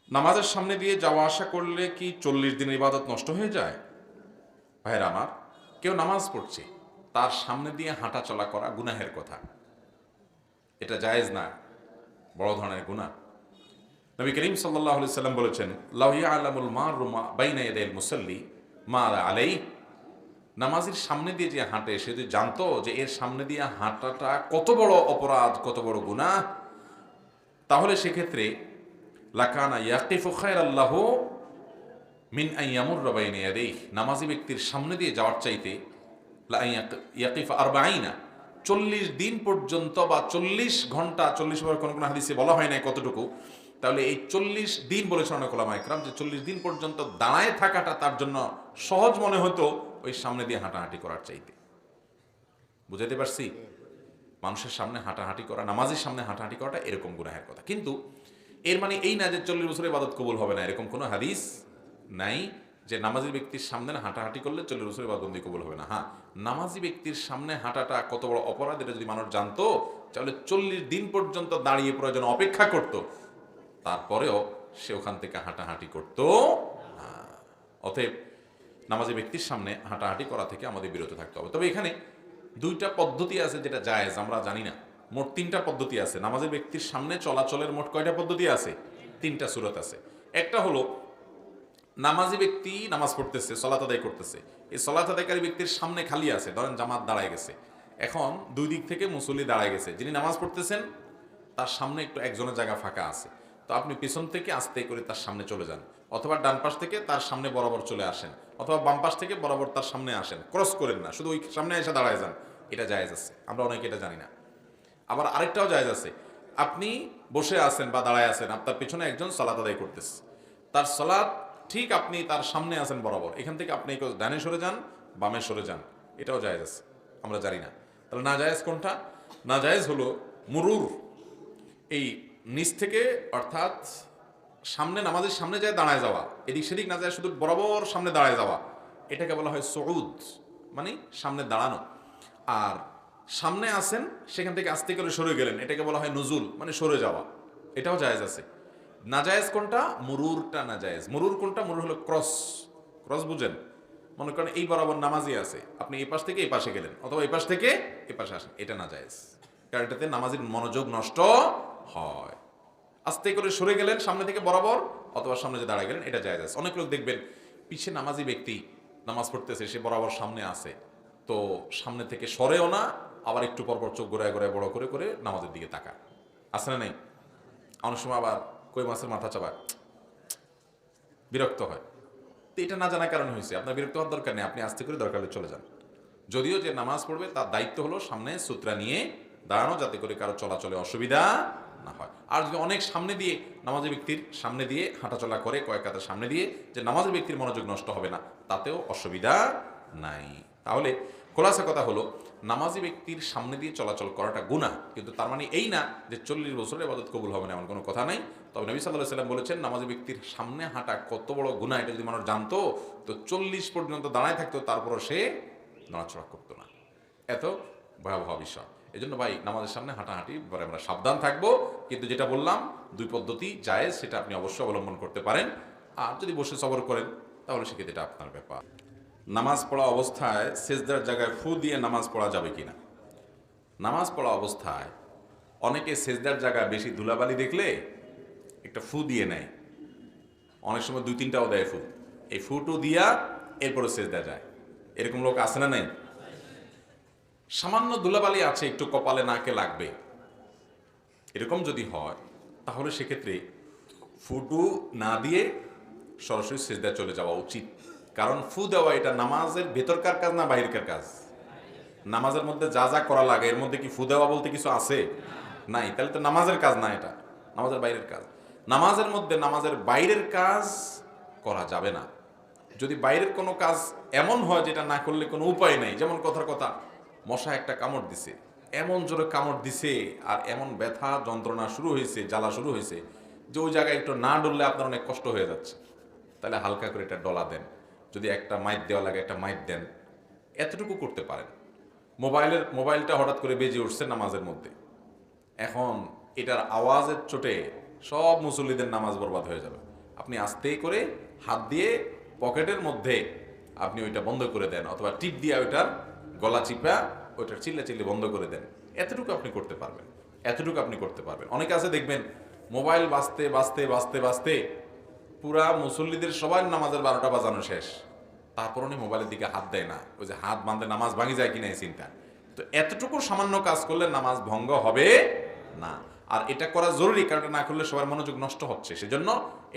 নামাজের সামনে দিয়ে যাওয়া আসা করলে কি 40 দিনের ইবাদত নষ্ট হয়ে যায়? ভাইরা আমার, কেউ নামাজ পড়ছে, তার সামনে দিয়ে হাঁটা চলা করা গুনাহের কথা, এটা জায়েজ না, বড় ধরনের গুনাহ। নবী করিম সাল্লাল্লাহু আলাইহি সাল্লাম বলেছেন, লাউ ইয়ালামুল মারু বাইনা ইয়াদাইল মুসাল্লি মা আলাইহি, নামাজের সামনে দিয়ে যে হাঁটে সে যদি জানতো যে এর সামনে দিয়ে হাঁটাটা কত বড় অপরাধ, কত বড় গুনাহ, তাহলে সেক্ষেত্রে লাকানা ইয়াকিফু খায়রাল্লাহু মিন আন ইয়ামুররা বাইনা ইয়াদাইহি, নামাজি ব্যক্তির সামনে দিয়ে যাওয়ার চাইতে লা ইয়াকিফা 40, 40 দিন পর্যন্ত বা 40 ঘন্টা, 40 বার কোন কোন হাদিসে বলা হয় না কতটুকু, তাহলে এই 40 দিন বলেছেন অনেক ওলামা ইকরাম যে 40 দিন পর্যন্ত দাঁড়ায় থাকাটা তার জন্য সহজ মনে হতো ওই সামনে দিয়ে হাঁটাহাঁটি করার চাইতে। বুঝাতে পারছি? মানুষের সামনে হাঁটাহাঁটি করা, নামাজের সামনে হাঁটাহাঁটি করাটা এরকম গুনাহের কথা, কিন্তু এর মানে এই না যে 40 বছরের ইবাদত কবুল হবে না, এরকম কোনো হাদিস নাই যে নামাজি ব্যক্তির সামনে হাঁটাহাঁটি করলে 40 বছরের ইবাদত কবুল হবে না। হ্যাঁ, নামাজি ব্যক্তির সামনে হাঁটাটা কত বড় অপরাধ এটা যদি মানুষ জানতো, তাহলে 40 দিন পর্যন্ত দাঁড়িয়ে প্রয়োজন অপেক্ষা করত, তারপরেও সে ওখান থেকে হাঁটাহাঁটি করত না। অতএব নামাজি ব্যক্তির সামনে হাঁটাহাঁটি করা থেকে আমাদের বিরত থাকতে হবে। তবে এখানে দুইটা পদ্ধতি আছে যেটা জায়েজ, আমরা জানি না। মোট 3টা পদ্ধতি আছে নামাজি ব্যক্তির সামনে চলাচলের। মোট কয়টা পদ্ধতি আছে? 3টা সূরত আছে। একটা হলো নামাজি ব্যক্তি নামাজ পড়তেছে, সলাত আদায় করতেছে, এই সলাত আদায়কারী ব্যক্তির সামনে খালি আছে, ধরেন জামাত দাঁড়ায় গেছে, এখন দুই দিক থেকে মুসল্লি দাঁড়ায় গেছে, যিনি নামাজ পড়তেছেন তার সামনে একটু একজনের জায়গা ফাঁকা আছে, তো আপনি পিছন থেকে আস্তে করে তার সামনে চলে যান, অথবা ডান পাশ থেকে তার সামনে বরাবর চলে আসেন, অথবা বাম পাশ থেকে বরাবর তার সামনে আসেন, ক্রস করেন না, শুধু ওই সামনে এসে দাঁড়ায় যান। এটা জায়েজ আছে, আমরা অনেকে এটা জানি না। আবার আরেকটাও জায়েজ আছে, আপনি বসে আছেন বা দাঁড়ায় আছেন, আপনার পিছনে একজন সালাত আদায় করতেছে, তার সালাত ঠিক আপনি তার সামনে আছেন বরাবর, এখান থেকে আপনি কেউ ডানে সরে যান, বামে সরে যান, এটাও জায়েজ আছে, আমরা জানি না। তাহলে না জায়েজ কোনটা? না জায়েজ হলো মুরুর, এই নিচ থেকে, অর্থাৎ সামনে নামাজের সামনে যায় দাঁড়ায় যাওয়া, এদিক সেদিক না যায় শুধু বরাবর সামনে দাঁড়ায় যাওয়া, এটাকে বলা হয় সুউদ, মানে সামনে দাঁড়ানো। আর সামনে আসেন সেখান থেকে আস্তে করে সরে গেলেন, এটাকে বলা হয় নুজুল, মানে সরে যাওয়া, এটাও জায়েজ আছে। নাজায়েজ কোনটা? মুরুরটা নাজায়েজ। মুরুর কোনটা? মুরুর হলো ক্রস। ক্রস বুঝেন? মনে করেন এই বরাবর নামাজি আছে, আপনি এই পাশ থেকে এই পাশে গেলেন, অথবা এই পাশ থেকে এই পাশে আসেন, এটা নাজায়েজ, কারণ এটাতে নামাজির মনোযোগ নষ্ট হয়। আস্তে করে সরে গেলেন সামনে থেকে বরাবর, অথবা সামনে যে দাঁড়ায় গেলেন, এটা জায়েজ আছে। অনেক লোক দেখবেন পিছে নামাজি ব্যক্তি নামাজ পড়তেছে, সে বরাবর সামনে আছে, তো সামনে থেকে সরেও না, আবার একটু পরপর চোখ ঘোরায় ঘোরায় বড় করে করে নামাজের দিকে তাকায়, আছে না নেই? অনেক সময় আবার কই মাছের মাথা চাপায়, বিরক্ত হয়। তো এটা না জানার কারণে হয়েছে, আপনার বিরক্ত হওয়ার দরকার নেই, আপনি আস্তে করে দরকার হলে চলে যান। যদিও যে নামাজ পড়বে তার দায়িত্ব হলো সামনে সূত্রা নিয়ে দাঁড়ানো, যাতে করে কারো চলাচলে অসুবিধা না হয়। আর যদি অনেক সামনে দিয়ে নামাজি ব্যক্তির সামনে দিয়ে হাঁটাচলা করে, কয়েক কাতার সামনে দিয়ে, যে নামাজি ব্যক্তির মনোযোগ নষ্ট হবে না, তাতেও অসুবিধা নাই। তাহলে খোলাসা কথা হলো, নামাজি ব্যক্তির সামনে দিয়ে চলাচল করাটা গুনাহ, কিন্তু তার মানে এই না যে 40 বছরের ইবাদত কবুল হবে না, এমন কোনো কথা নাই। তবে নবী সাল্লাল্লাহু আলাইহি সাল্লাম বলেছেন, নামাজি ব্যক্তির সামনে হাঁটা কত বড় গুনাহ, এটা যদি মানুষ জানতো তো 40 পর্যন্ত দাঁড়ায় থাকতো, তারপরও সে নড়াচড়া করতো না। এত ভয়াবহ বিষয়। এই জন্য ভাই, নামাজের সামনে হাঁটাহাঁটি পরে আমরা সাবধান থাকবো, কিন্তু যেটা বললাম দুই পদ্ধতি জায়েজ, সেটা আপনি অবশ্যই অবলম্বন করতে পারেন। আর যদি বসে সবর করেন তাহলে সেক্ষেত্রে এটা আপনার ব্যাপার। নামাজ পড়া অবস্থায় সেজদার জায়গায় ফু দিয়ে নামাজ পড়া যাবে কিনা? নামাজ পড়া অবস্থায় অনেকে সেজদার জায়গায় বেশি ধুলাবালি দেখলে একটা ফু দিয়ে নেয়, অনেক সময় 2-3টাও দেয় ফু, এই ফুটু দিয়া এরপরে সেজদা যায়, এরকম লোক আছে না নাই? সামান্য ধুলাবালি আছে, একটু কপালে নাকে লাগবে, এরকম যদি হয় তাহলে সেক্ষেত্রে ফুটু না দিয়ে সরাসরি সিজদায় চলে যাওয়া উচিত। কারণ ফু দেওয়া এটা নামাজের ভেতরকার কাজ না বাহিরকার কাজ? নামাজের মধ্যে যা যা করা লাগে এর মধ্যে কি ফু দেওয়া বলতে কিছু আছে? নাই, তাহলে তো নামাজের কাজ না, এটা নামাজের বাইরের কাজ। নামাজের মধ্যে নামাজের বাইরের কাজ করা যাবে না। যদি বাইরের কোনো কাজ এমন হয় যেটা না করলে কোনো উপায় নেই, যেমন কথার কথা মশা একটা কামড় দিছে, এমন জোরে কামড় দিছে আর এমন ব্যথা যন্ত্রণা শুরু হয়েছে, জ্বালা শুরু হয়েছে, যে ওই জায়গায় একটু না ডললে আপনার অনেক কষ্ট হয়ে যাচ্ছে, তাহলে হালকা করে এটা ডলা দেন। যদি একটা মাইট দেওয়া লাগে একটা মাইট দেন, এতটুকু করতে পারেন। মোবাইলটা হঠাৎ করে বেজে উঠছে নামাজের মধ্যে, এখন এটার আওয়াজের চোটে সব মুসল্লিদের নামাজ বরবাদ হয়ে যাবে। আপনি আস্তে করে হাত দিয়ে পকেটের মধ্যে আপনি ওইটা বন্ধ করে দেন, অথবা টিপ দিয়ে ওইটার গলা চিপা ওইটার চিল্লে বন্ধ করে দেন। এতটুকু আপনি করতে পারবেন, এতটুকু আপনি করতে পারবেন। অনেকে আছে দেখবেন মোবাইল বাজতে বাজতে বাজতে বাজতে পুরা মুসল্লিদের সবার নামাজের 12টা বাজানো শেষ, তারপর উনি মোবাইলের দিকে হাত দেয় না। ওই যে হাত বাঁধলে নামাজ ভাঙি যায় কিনা এই চিন্তা। তো এতটুকু সামান্য কাজ করলে নামাজ ভঙ্গ হবে না। আর এটা করা জরুরি, কারণ এটা না করলে সবার মনোযোগ নষ্ট হচ্ছে, সেজন্য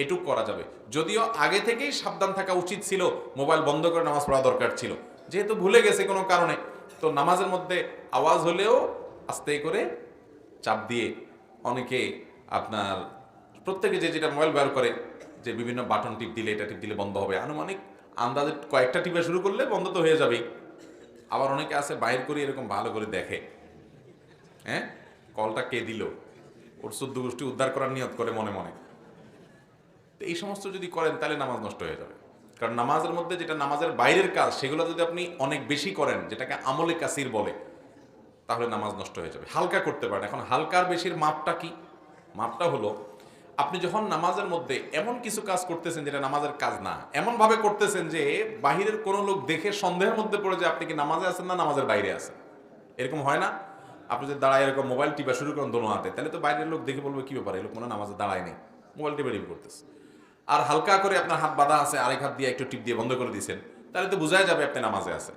এটুকু করা যাবে। যদিও আগে থেকেই সাবধান থাকা উচিত ছিল, মোবাইল বন্ধ করে নামাজ পড়া দরকার ছিল। যেহেতু ভুলে গেছে কোনো কারণে, তো নামাজের মধ্যে আওয়াজ হলেও আস্তে করে চাপ দিয়ে, অনেকে আপনার প্রত্যেকে যে যেটা মোবাইল ব্যবহার করে, যে বিভিন্ন বাটন টিপ দিলে এটা টিপ দিলে বন্ধ হবে, আনুমানিক আন্দাজে কয়েকটা টিপে শুরু করলে বন্ধ তো হয়ে যাবেই। আবার অনেকে আছে বাইর করে এরকম ভালো করে দেখে, হ্যাঁ কলটা কে দিল, ওর 14 গোষ্ঠী উদ্ধার করার নিয়ত করে মনে মনে। তো এই সমস্ত যদি করেন তাহলে নামাজ নষ্ট হয়ে যাবে। কারণ নামাজের মধ্যে যেটা নামাজের বাইরের কাজ, সেগুলো যদি আপনি অনেক বেশি করেন, যেটাকে আমলে কাসির বলে, তাহলে নামাজ নষ্ট হয়ে যাবে। হালকা করতে পারেন। এখন হালকার বেশির মাপটা কি? মাপটা হলো, আপনি যখন নামাজের মধ্যে এমন কিছু কাজ করতেছেন যেটা নামাজের কাজ না, এমন ভাবে করতেছেন যে বাহিরের কোনো লোক দেখে সন্দেহের মধ্যে পড়ে যে আপনি কি নামাজে আছেন না নামাজের বাইরে আছেন। এরকম হয় না? আপনি যদি দাঁড়ায় এরকম মোবাইল টিপা শুরু করেন দোনো হাতে, তাহলে তো বাইরের লোক দেখে বলবে কি ব্যাপার, এই লোক মনে হয় নামাজে দাঁড়ায় নেই, মোবাইল টিপা টিপ করতেছে। আর হালকা করে আপনার হাত বাঁধা আছে, আরেক হাত দিয়ে একটু টিপ দিয়ে বন্ধ করে দিয়েছেন, তাহলে তো বোঝাই যাবে আপনি নামাজে আছেন।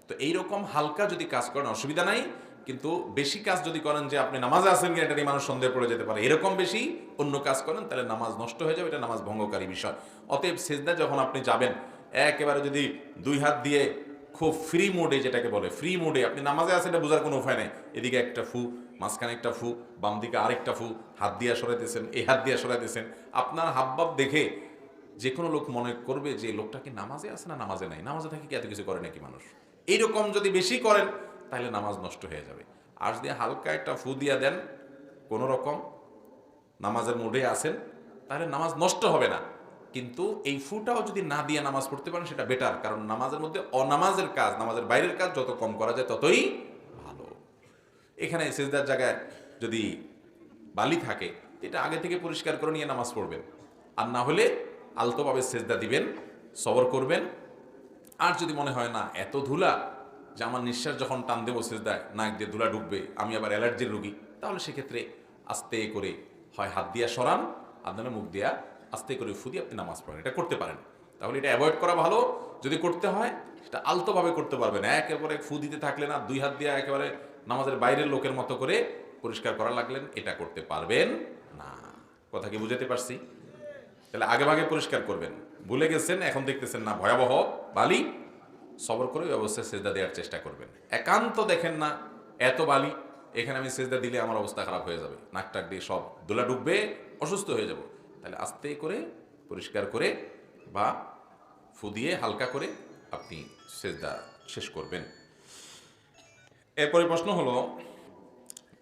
তো এইরকম হালকা যদি কাজ করেন অসুবিধা নাই, কিন্তু বেশি কাজ যদি করেন যে আপনি নামাজে আছেন কিনা এটা নিয়ে মানুষ সন্দেহ পড়ে যেতে পারে, এরকম বেশি অন্য কাজ করেন, তাহলে নামাজ নষ্ট হয়ে যাবে, এটা নামাজ ভঙ্গকারী বিষয়। অতএব সেজদা যখন আপনি যাবেন, একেবারে যদি দুই হাত দিয়ে খুব ফ্রি মোডে, যেটাকে বলে ফ্রি মোডে, আপনি নামাজে আছেন এটা বোঝার কোনো উপায় নেই। এদিকে একটা ফু, মাঝখানে একটা ফু, বাম দিকে আরেকটা ফু, হাত দিয়ে সরাইতেছেন, এই হাত দিয়ে সরাইতেছেন, আপনার হাবভাব দেখে যে কোনো লোক মনে করবে যে লোকটা কি নামাজে আছে না নামাজে নাই, নামাজে থাকে কি এত কিছু করে নাকি মানুষ। এইরকম যদি বেশি করেন তাহলে নামাজ নষ্ট হয়ে যাবে। আর যদি হালকা একটা ফু দিয়া দেন, কোনো রকম নামাজের মুডে আছেন, তাহলে নামাজ নষ্ট হবে না। কিন্তু এই ফুটাও যদি না দিয়ে নামাজ পড়তে পারেন সেটা বেটার, কারণ নামাজের মধ্যে অনামাজের কাজ, নামাজের বাইরের কাজ যত কম করা যায় ততই ভালো। এখানে সেজদার জায়গায় যদি বালি থাকে, এটা আগে থেকে পরিষ্কার করে নিয়ে নামাজ পড়বেন। আর না হলে আলতোভাবে সেজদা দিবেন, সবর করবেন। আর যদি মনে হয় না এত ধুলা যে আমার নিঃশ্বাস যখন টান দেবো সেজদায় নাক দিয়ে ধুলা ঢুকবে, আমি আবার অ্যালার্জির রোগী, তাহলে সেক্ষেত্রে আস্তে করে হয় হাত দিয়া সরান, আপনার মুখ দিয়া আস্তে করে ফু দিয়ে আপনি নামাজ পড়েন। এটা করতে পারেন, তাহলে এটা অ্যাভয়েড করা ভালো। যদি করতে হয় সেটা আলতোভাবে করতে পারবেন, একেবারে ফু দিতে থাকলে না, দুই হাত দিয়ে একেবারে নামাজের বাইরের লোকের মতো করে পরিষ্কার করা লাগলেন, এটা করতে পারবেন না। কথা কি বুঝাতে পারছি? তাহলে আগে ভাগে পরিষ্কার করবেন। ভুলে গেছেন, এখন দেখতেছেন না ভয়াবহ বালি, সবর করে ওই অবস্থায় সেজদা দেওয়ার চেষ্টা করবেন। একান্ত দেখেন না এত বালি, এখানে আমি সেজদা দিলে আমার অবস্থা খারাপ হয়ে যাবে, নাক টাক দিয়ে সব দোলা ডুববে, অসুস্থ হয়ে যাব, তাহলে আস্তে করে পরিষ্কার করে বা ফু দিয়ে হালকা করে আপনি সেজদা শেষ করবেন। এরপরে প্রশ্ন হলো,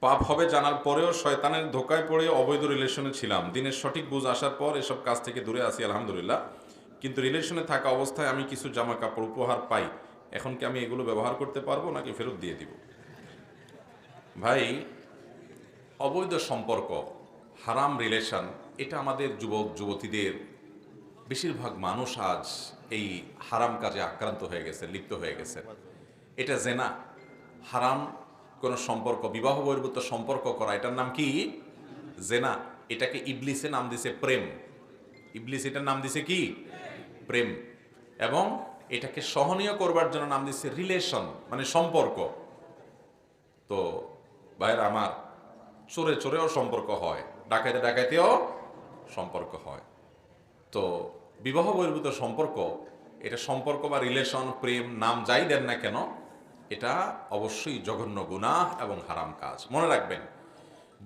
পাপ হবে জানার পরেও শয়তানের ধোকায় পড়ে অবৈধ রিলেশনে ছিলাম, দিনের সঠিক বুঝ আসার পর এসব কাজ থেকে দূরে আছি আলহামদুলিল্লাহ, কিন্তু রিলেশনে থাকা অবস্থায় আমি কিছু জামা কাপড় উপহার পাই, এখন কি আমি এগুলো ব্যবহার করতে পারবো নাকি ফেরত দিয়ে দিব? ভাই, অবৈধ সম্পর্ক, হারাম রিলেশন, এটা আমাদের যুবক যুবতীদের বেশিরভাগ মানুষ আজ এই হারাম কাজে আক্রান্ত হয়ে গেছে, লিপ্ত হয়ে গেছে। এটা জেনা, হারাম কোনো সম্পর্ক, বিবাহ বহির্ভূত সম্পর্ক করা, এটার নাম কি? জেনা। এটাকে ইবলিসে নাম দিছে প্রেম। ইবলিস এটার নাম দিছে কি? প্রেম। এবং এটাকে সহনীয় করবার জন্য নাম দিচ্ছে রিলেশন, মানে সম্পর্ক। তো ভাইরা আমার, চোরে চোরেও সম্পর্ক হয়, ডাকাইতে ডাকাইতেও সম্পর্ক হয়। তো বিবাহ বহির্ভূত সম্পর্ক, এটা সম্পর্ক বা রিলেশন, প্রেম, নাম যাই দেন না কেন, এটা অবশ্যই জঘন্য গুনাহ এবং হারাম কাজ। মনে রাখবেন,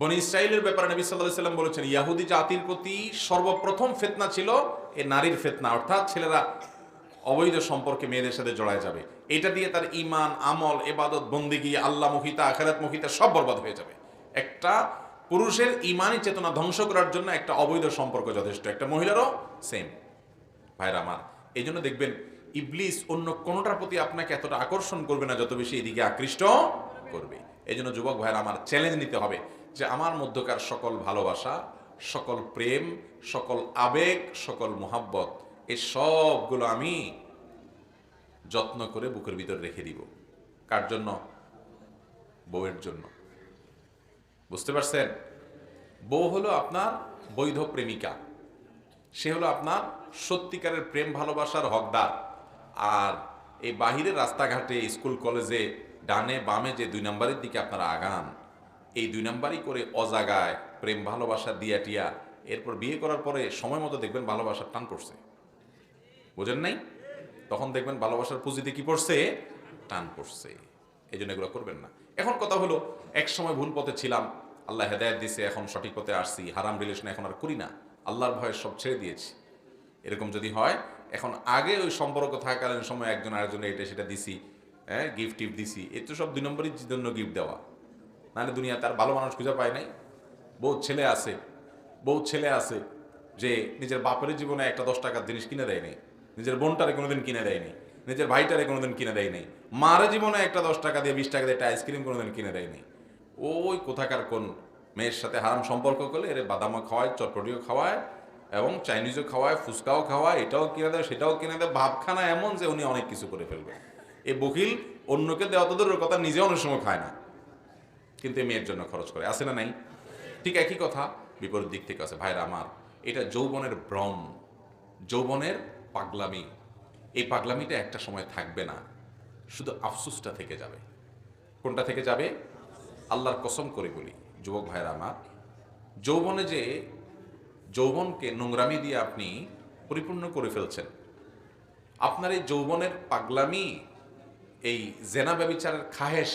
বনি ইসরাইলের ব্যাপারে নবী সাল্লাল্লাহু আলাইহি ওয়াসাল্লাম বলেছেন, ইহুদি জাতির প্রতি সর্বপ্রথম ফিতনা ছিল এ নারীর ফিতনা, অর্থাৎ ছেলেরা অবৈধ সম্পর্কে মেয়েদের সাথে জড়ায় যাবে। এটা দিয়ে তার ঈমান, আমল, ইবাদত, বন্দেগী, আল্লাহমুখিতা, আখিরাতমুখিতা সব বরবাদ হয়ে যাবে। একটা পুরুষের ঈমানি চেতনা ধ্বংস করার জন্য একটা অবৈধ সম্পর্ক যথেষ্ট, একটা মহিলারও সেম। ভাইরা আমার, এই জন্য দেখবেন ইবলিস অন্য কোনোটার প্রতি আপনাকে এতটা আকর্ষণ করবে না যত বেশি এদিকে আকৃষ্ট করবে। এই জন্য যুবক ভাইরা আমার, চ্যালেঞ্জ নিতে হবে যে আমার মধ্যকার সকল ভালোবাসা সকল প্রেম, সকল আবেগ, সকল মোহাব্বত, এই সবগুলো আমি যত্ন করে বুকের ভিতর রেখে দিব। কার জন্য? বউয়ের জন্য। বুঝতে পারছেন? বউ হলো আপনার বৈধ প্রেমিকা, সে হলো আপনার সত্যিকারের প্রেম ভালোবাসার হকদার। আর এই বাহিরের রাস্তাঘাটে, স্কুল কলেজে ডানে বামে যে 2 নাম্বারের দিকে আপনারা আগান, এই 2 নাম্বারই করে অজাগায় প্রেম ভালোবাসা দিয়া টিয়া, এরপর বিয়ে করার পরে সময় মতো দেখবেন ভালোবাসার টান পড়ছে। বোঝেন নাই? তখন দেখবেন ভালোবাসার পুঁজিতে কি পড়ছে? টান পড়ছে। এই জন্য এগুলো করবেন না। এখন কথা হলো, এক সময় ভুল পথে ছিলাম, আল্লাহ হেদায়েত দিছে, এখন সঠিক পথে আসছি, হারাম রিলেশন এখন আর করি না, আল্লাহর ভয়ে সব ছেড়ে দিয়েছি। এরকম যদি হয়, এখন আগে ওই সম্পর্ক থাকাকালীন সময় একজন আরেকজনের এটা সেটা দিছি, হ্যাঁ, গিফট টিফট দিছি, এ তো সব 2 নম্বরের জন্য গিফট দেওয়া। নাহলে দুনিয়া তার ভালো মানুষ খুঁজে পায় নাই। বহুত ছেলে আছে যে নিজের বাপের জীবনে একটা 10 টাকার জিনিস কিনে দেয় নাই, নিজের বোনটারে কোনোদিন কিনে দেয়নি, নিজের ভাইটারে কোনোদিন কিনে দেয় নাই, মার জীবনে একটা 10 টাকা দিয়ে 20 টাকা দিয়ে একটা আইসক্রিম কোনোদিন কিনে দেয়নি। ওই কোথাকার কোন মেয়ের সাথে হারাম সম্পর্ক করলে এর বাদামও খাওয়ায়, চটপটিও খাওয়ায়, এবং চাইনিজও খাওয়ায়, ফুচকাও খাওয়ায়, এটাও কিনে দেয়, সেটাও কিনে দেয়, ভাবখানা এমন যে উনি অনেক কিছু করে ফেলবে। এই বকিল অন্যকে দেওয়া তো দূরের কথা, নিজে অনেক সময় খায় না, কিন্তু এই মেয়ের জন্য খরচ করে। আছে না নাই? ঠিক একই কথা বিপরীত দিক থেকে আছে। ভাইরা আমার, এটা যৌবনের ভ্রম, যৌবনের পাগলামি। এই পাগলামিটা একটা সময় থাকবে না, শুধু আফসোসটা থেকে যাবে। কোনটা থেকে যাবে? আল্লাহর কসম করে বলি যুবক ভাইরা আমার, যৌবনে যে যৌবনকে নোংরামি দিয়ে আপনি পরিপূর্ণ করে ফেলছেন, আপনার এই যৌবনের পাগলামি, এই জেনা ব্যভিচারের খাহেশ,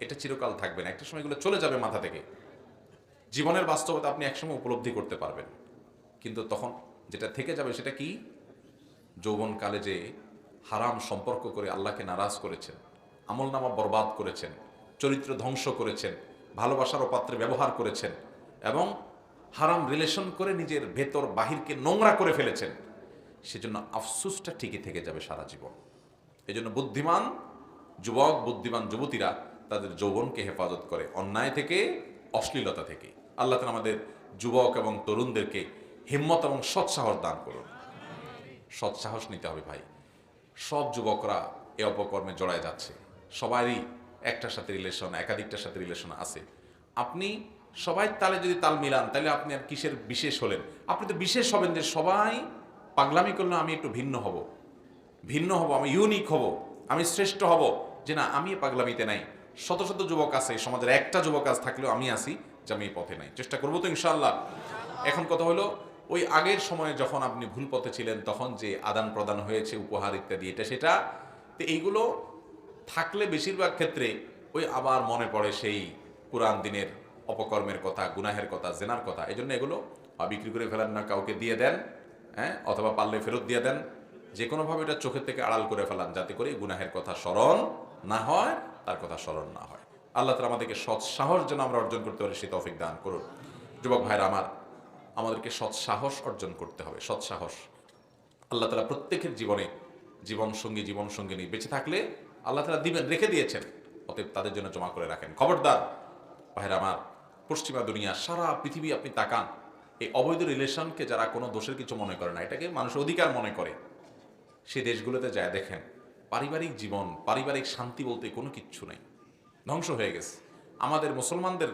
এটা চিরকাল থাকবে না। একটা সময় এগুলো চলে যাবে মাথা থেকে। জীবনের বাস্তবতা আপনি একসময় উপলব্ধি করতে পারবেন, কিন্তু তখন যেটা থেকে যাবে সেটা কি? যৌবনকালে যে হারাম সম্পর্ক করে আল্লাহকে নারাজ করেছেন, আমলনামা বরবাদ করেছেন, চরিত্র ধ্বংস করেছেন, ভালোবাসার অপাত্রে ব্যবহার করেছেন, এবং হারাম রিলেশন করে নিজের ভেতর বাহিরকে নোংরা করে ফেলেছেন, সেজন্য আফসোসটা ঠিকই থেকে যাবে সারা জীবন। এজন্য বুদ্ধিমান যুবক, বুদ্ধিমান যুবতীরা তাদের যৌবনকে হেফাজত করে অন্যায় থেকে, অশ্লীলতা থেকে। আল্লাহ তাআলা আমাদের যুবক এবং তরুণদেরকে হিম্মত এবং সৎসাহস দান করুন। সৎসাহস নিতে হবে ভাই। সব যুবকরা এ অপকর্মে জড়ায় যাচ্ছে, সবারই একটার সাথে রিলেশন, একাধিকটার সাথে রিলেশন আছে। আপনি সবাই তালে যদি তাল মিলান, তাহলে আপনি আর কিসের বিশেষ হলেন? আপনি তো বিশেষ হবেন যে সবাই পাগলামি করলে আমি একটু ভিন্ন হব, আমি ইউনিক হব, আমি শ্রেষ্ঠ হব, যে না আমি পাগলামিতে নাই। শত শত যুবক আছে সমাজের, একটা যুবক আজ থাকলেও আমি আছি যে আমি এই পথে নাই। চেষ্টা করবো তো ইনশাআল্লাহ। এখন কথা হলো, ওই আগের সময়ে যখন আপনি ভুল পথে ছিলেন, তখন যে আদান প্রদান হয়েছে, উপহার ইত্যাদি, এটা সেটা, তো এইগুলো থাকলে বেশিরভাগ ক্ষেত্রে ওই আবার মনে পড়ে সেই পুরান দিনের অপকর্মের কথা, গুনাহের কথা, জেনার কথা। এই জন্য এগুলো বিক্রি করে ফেলেন না, কাউকে দিয়ে দেন, হ্যাঁ, অথবা পারলে ফেরত দিয়ে দেন, যে কোনোভাবে এটা চোখের থেকে আড়াল করে ফেলান, যাতে করে গুনাহের কথা স্মরণ না হয়, তার কথা স্মরণ না হয়। আল্লাহ তাআলা আমাদেরকে সৎ সাহস যেন আমরা অর্জন করতে পারি সে তৌফিক দান করুন। যুবক ভাইরা আমার, আমাদেরকে সৎ সাহস অর্জন করতে হবে। সৎ সাহস আল্লাহ তাআলা প্রত্যেকের জীবনে জীবন সঙ্গিনী বেঁচে থাকলে আল্লাহ তাআলা দিবেন, রেখে দিয়েছেন, অতএব তাদের জন্য জমা করে রাখেন। খবরদার ভাইরা আমার, পশ্চিমা দুনিয়া, সারা পৃথিবী আপনি তাকান, এই অবৈধ রিলেশনকে যারা কোনো দোষের কিছু মনে করে না, এটাকে মানুষের অধিকার মনে করে, সেই দেশগুলোতে যায় দেখেন, পারিবারিক জীবন, পারিবারিক শান্তি বলতে কোনো কিচ্ছু নেই, ধ্বংস হয়ে গেছে। আমাদের মুসলমানদের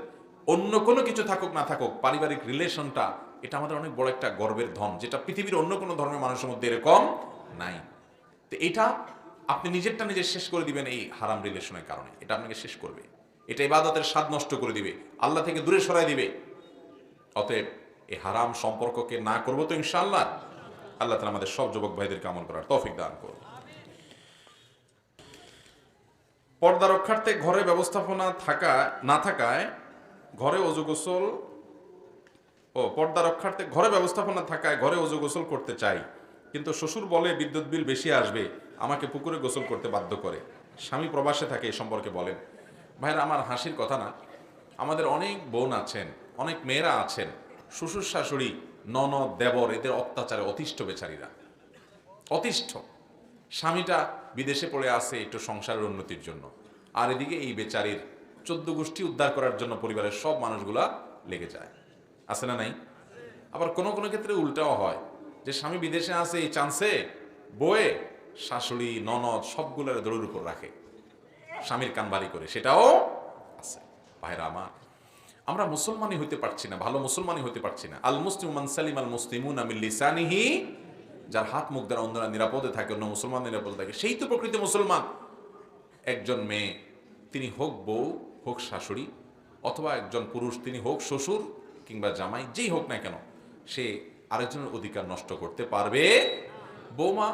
অন্য কোনো কিছু থাকুক না থাকুক, পারিবারিক রিলেশনটা এটা আমাদের অনেক বড় একটা গর্বের ধন, যেটা পৃথিবীর অন্য কোনো ধর্মের মানুষের মধ্যে এরকম নাই। তো এটা আপনি নিজেরটা নিজে শেষ করে দিবেন এই হারাম রিলেশনের কারণে, এটা আপনাকে শেষ করবে, এটা ইবাদতের স্বাদ নষ্ট করে দিবে, আল্লাহ থেকে দূরে সরাই দিবে। অতএব এই হারাম সম্পর্ককে না করবো তো ইনশাআল্লাহ। আল্লাহ তাআলা আমাদের সব যুবক ভাইদেরকে আমল করার তৌফিক দান করুন। পর্দা রক্ষার্থে ঘরে ব্যবস্থাপনা না থাকায় ঘরে অজু গোসল পর্দা রক্ষার্থে ঘরে ব্যবস্থাপনা থাকায় ঘরে অজু গোসল করতে চাই, কিন্তু শ্বশুর বলে বিদ্যুৎ বিল বেশি আসবে, আমাকে পুকুরে গোসল করতে বাধ্য করে। স্বামী প্রবাসে থাকে, এই সম্পর্কে বলেন। ভাইরা আমার, হাসির কথা না, আমাদের অনেক বোন আছেন, অনেক মেয়েরা আছেন, শ্বশুর শাশুড়ি, ননদ, দেবর, এদের অত্যাচারে অতিষ্ঠ বেচারীরা, অতিষ্ঠ। স্বামীটা বিদেশে পড়ে আছে একটু সংসারের উন্নতির জন্য, আর এদিকে এই বেচারির 14 গোষ্ঠী উদ্ধার করার জন্য পরিবারের সব মানুষগুলা লেগে যায়। আছে না নাই? আবার কোনো কোনো ক্ষেত্রে উল্টাও হয়, যে স্বামী বিদেশে আছে, এই চান্সে বয়ে শাশুড়ি ননদ সবগুলোর দড়ির উপর রাখে স্বামীর কান বাড়ি করে, সেটাও আছে। ভাইরা আমার, আমরা মুসলমানই হইতে পারছি না, ভালো মুসলমানই হইতে পারছি না। আল মুসলিম মান সালিম আল মুসলিমুনা মিন লিসানিহি, যার হাত মুখ দ্বারা অন্যরা নিরাপদে থাকে, অন্য মুসলমান নিরাপদে থাকে, সেই তো প্রকৃত মুসলমান। একজন মেয়ে, তিনি হোক বউ হোক শাশুড়ি, অথবা একজন পুরুষ, তিনি হোক শ্বশুর কিংবা জামাই, যেই হোক না কেন, সে আরেকজনের অধিকার নষ্ট করতে পারবে। বৌমা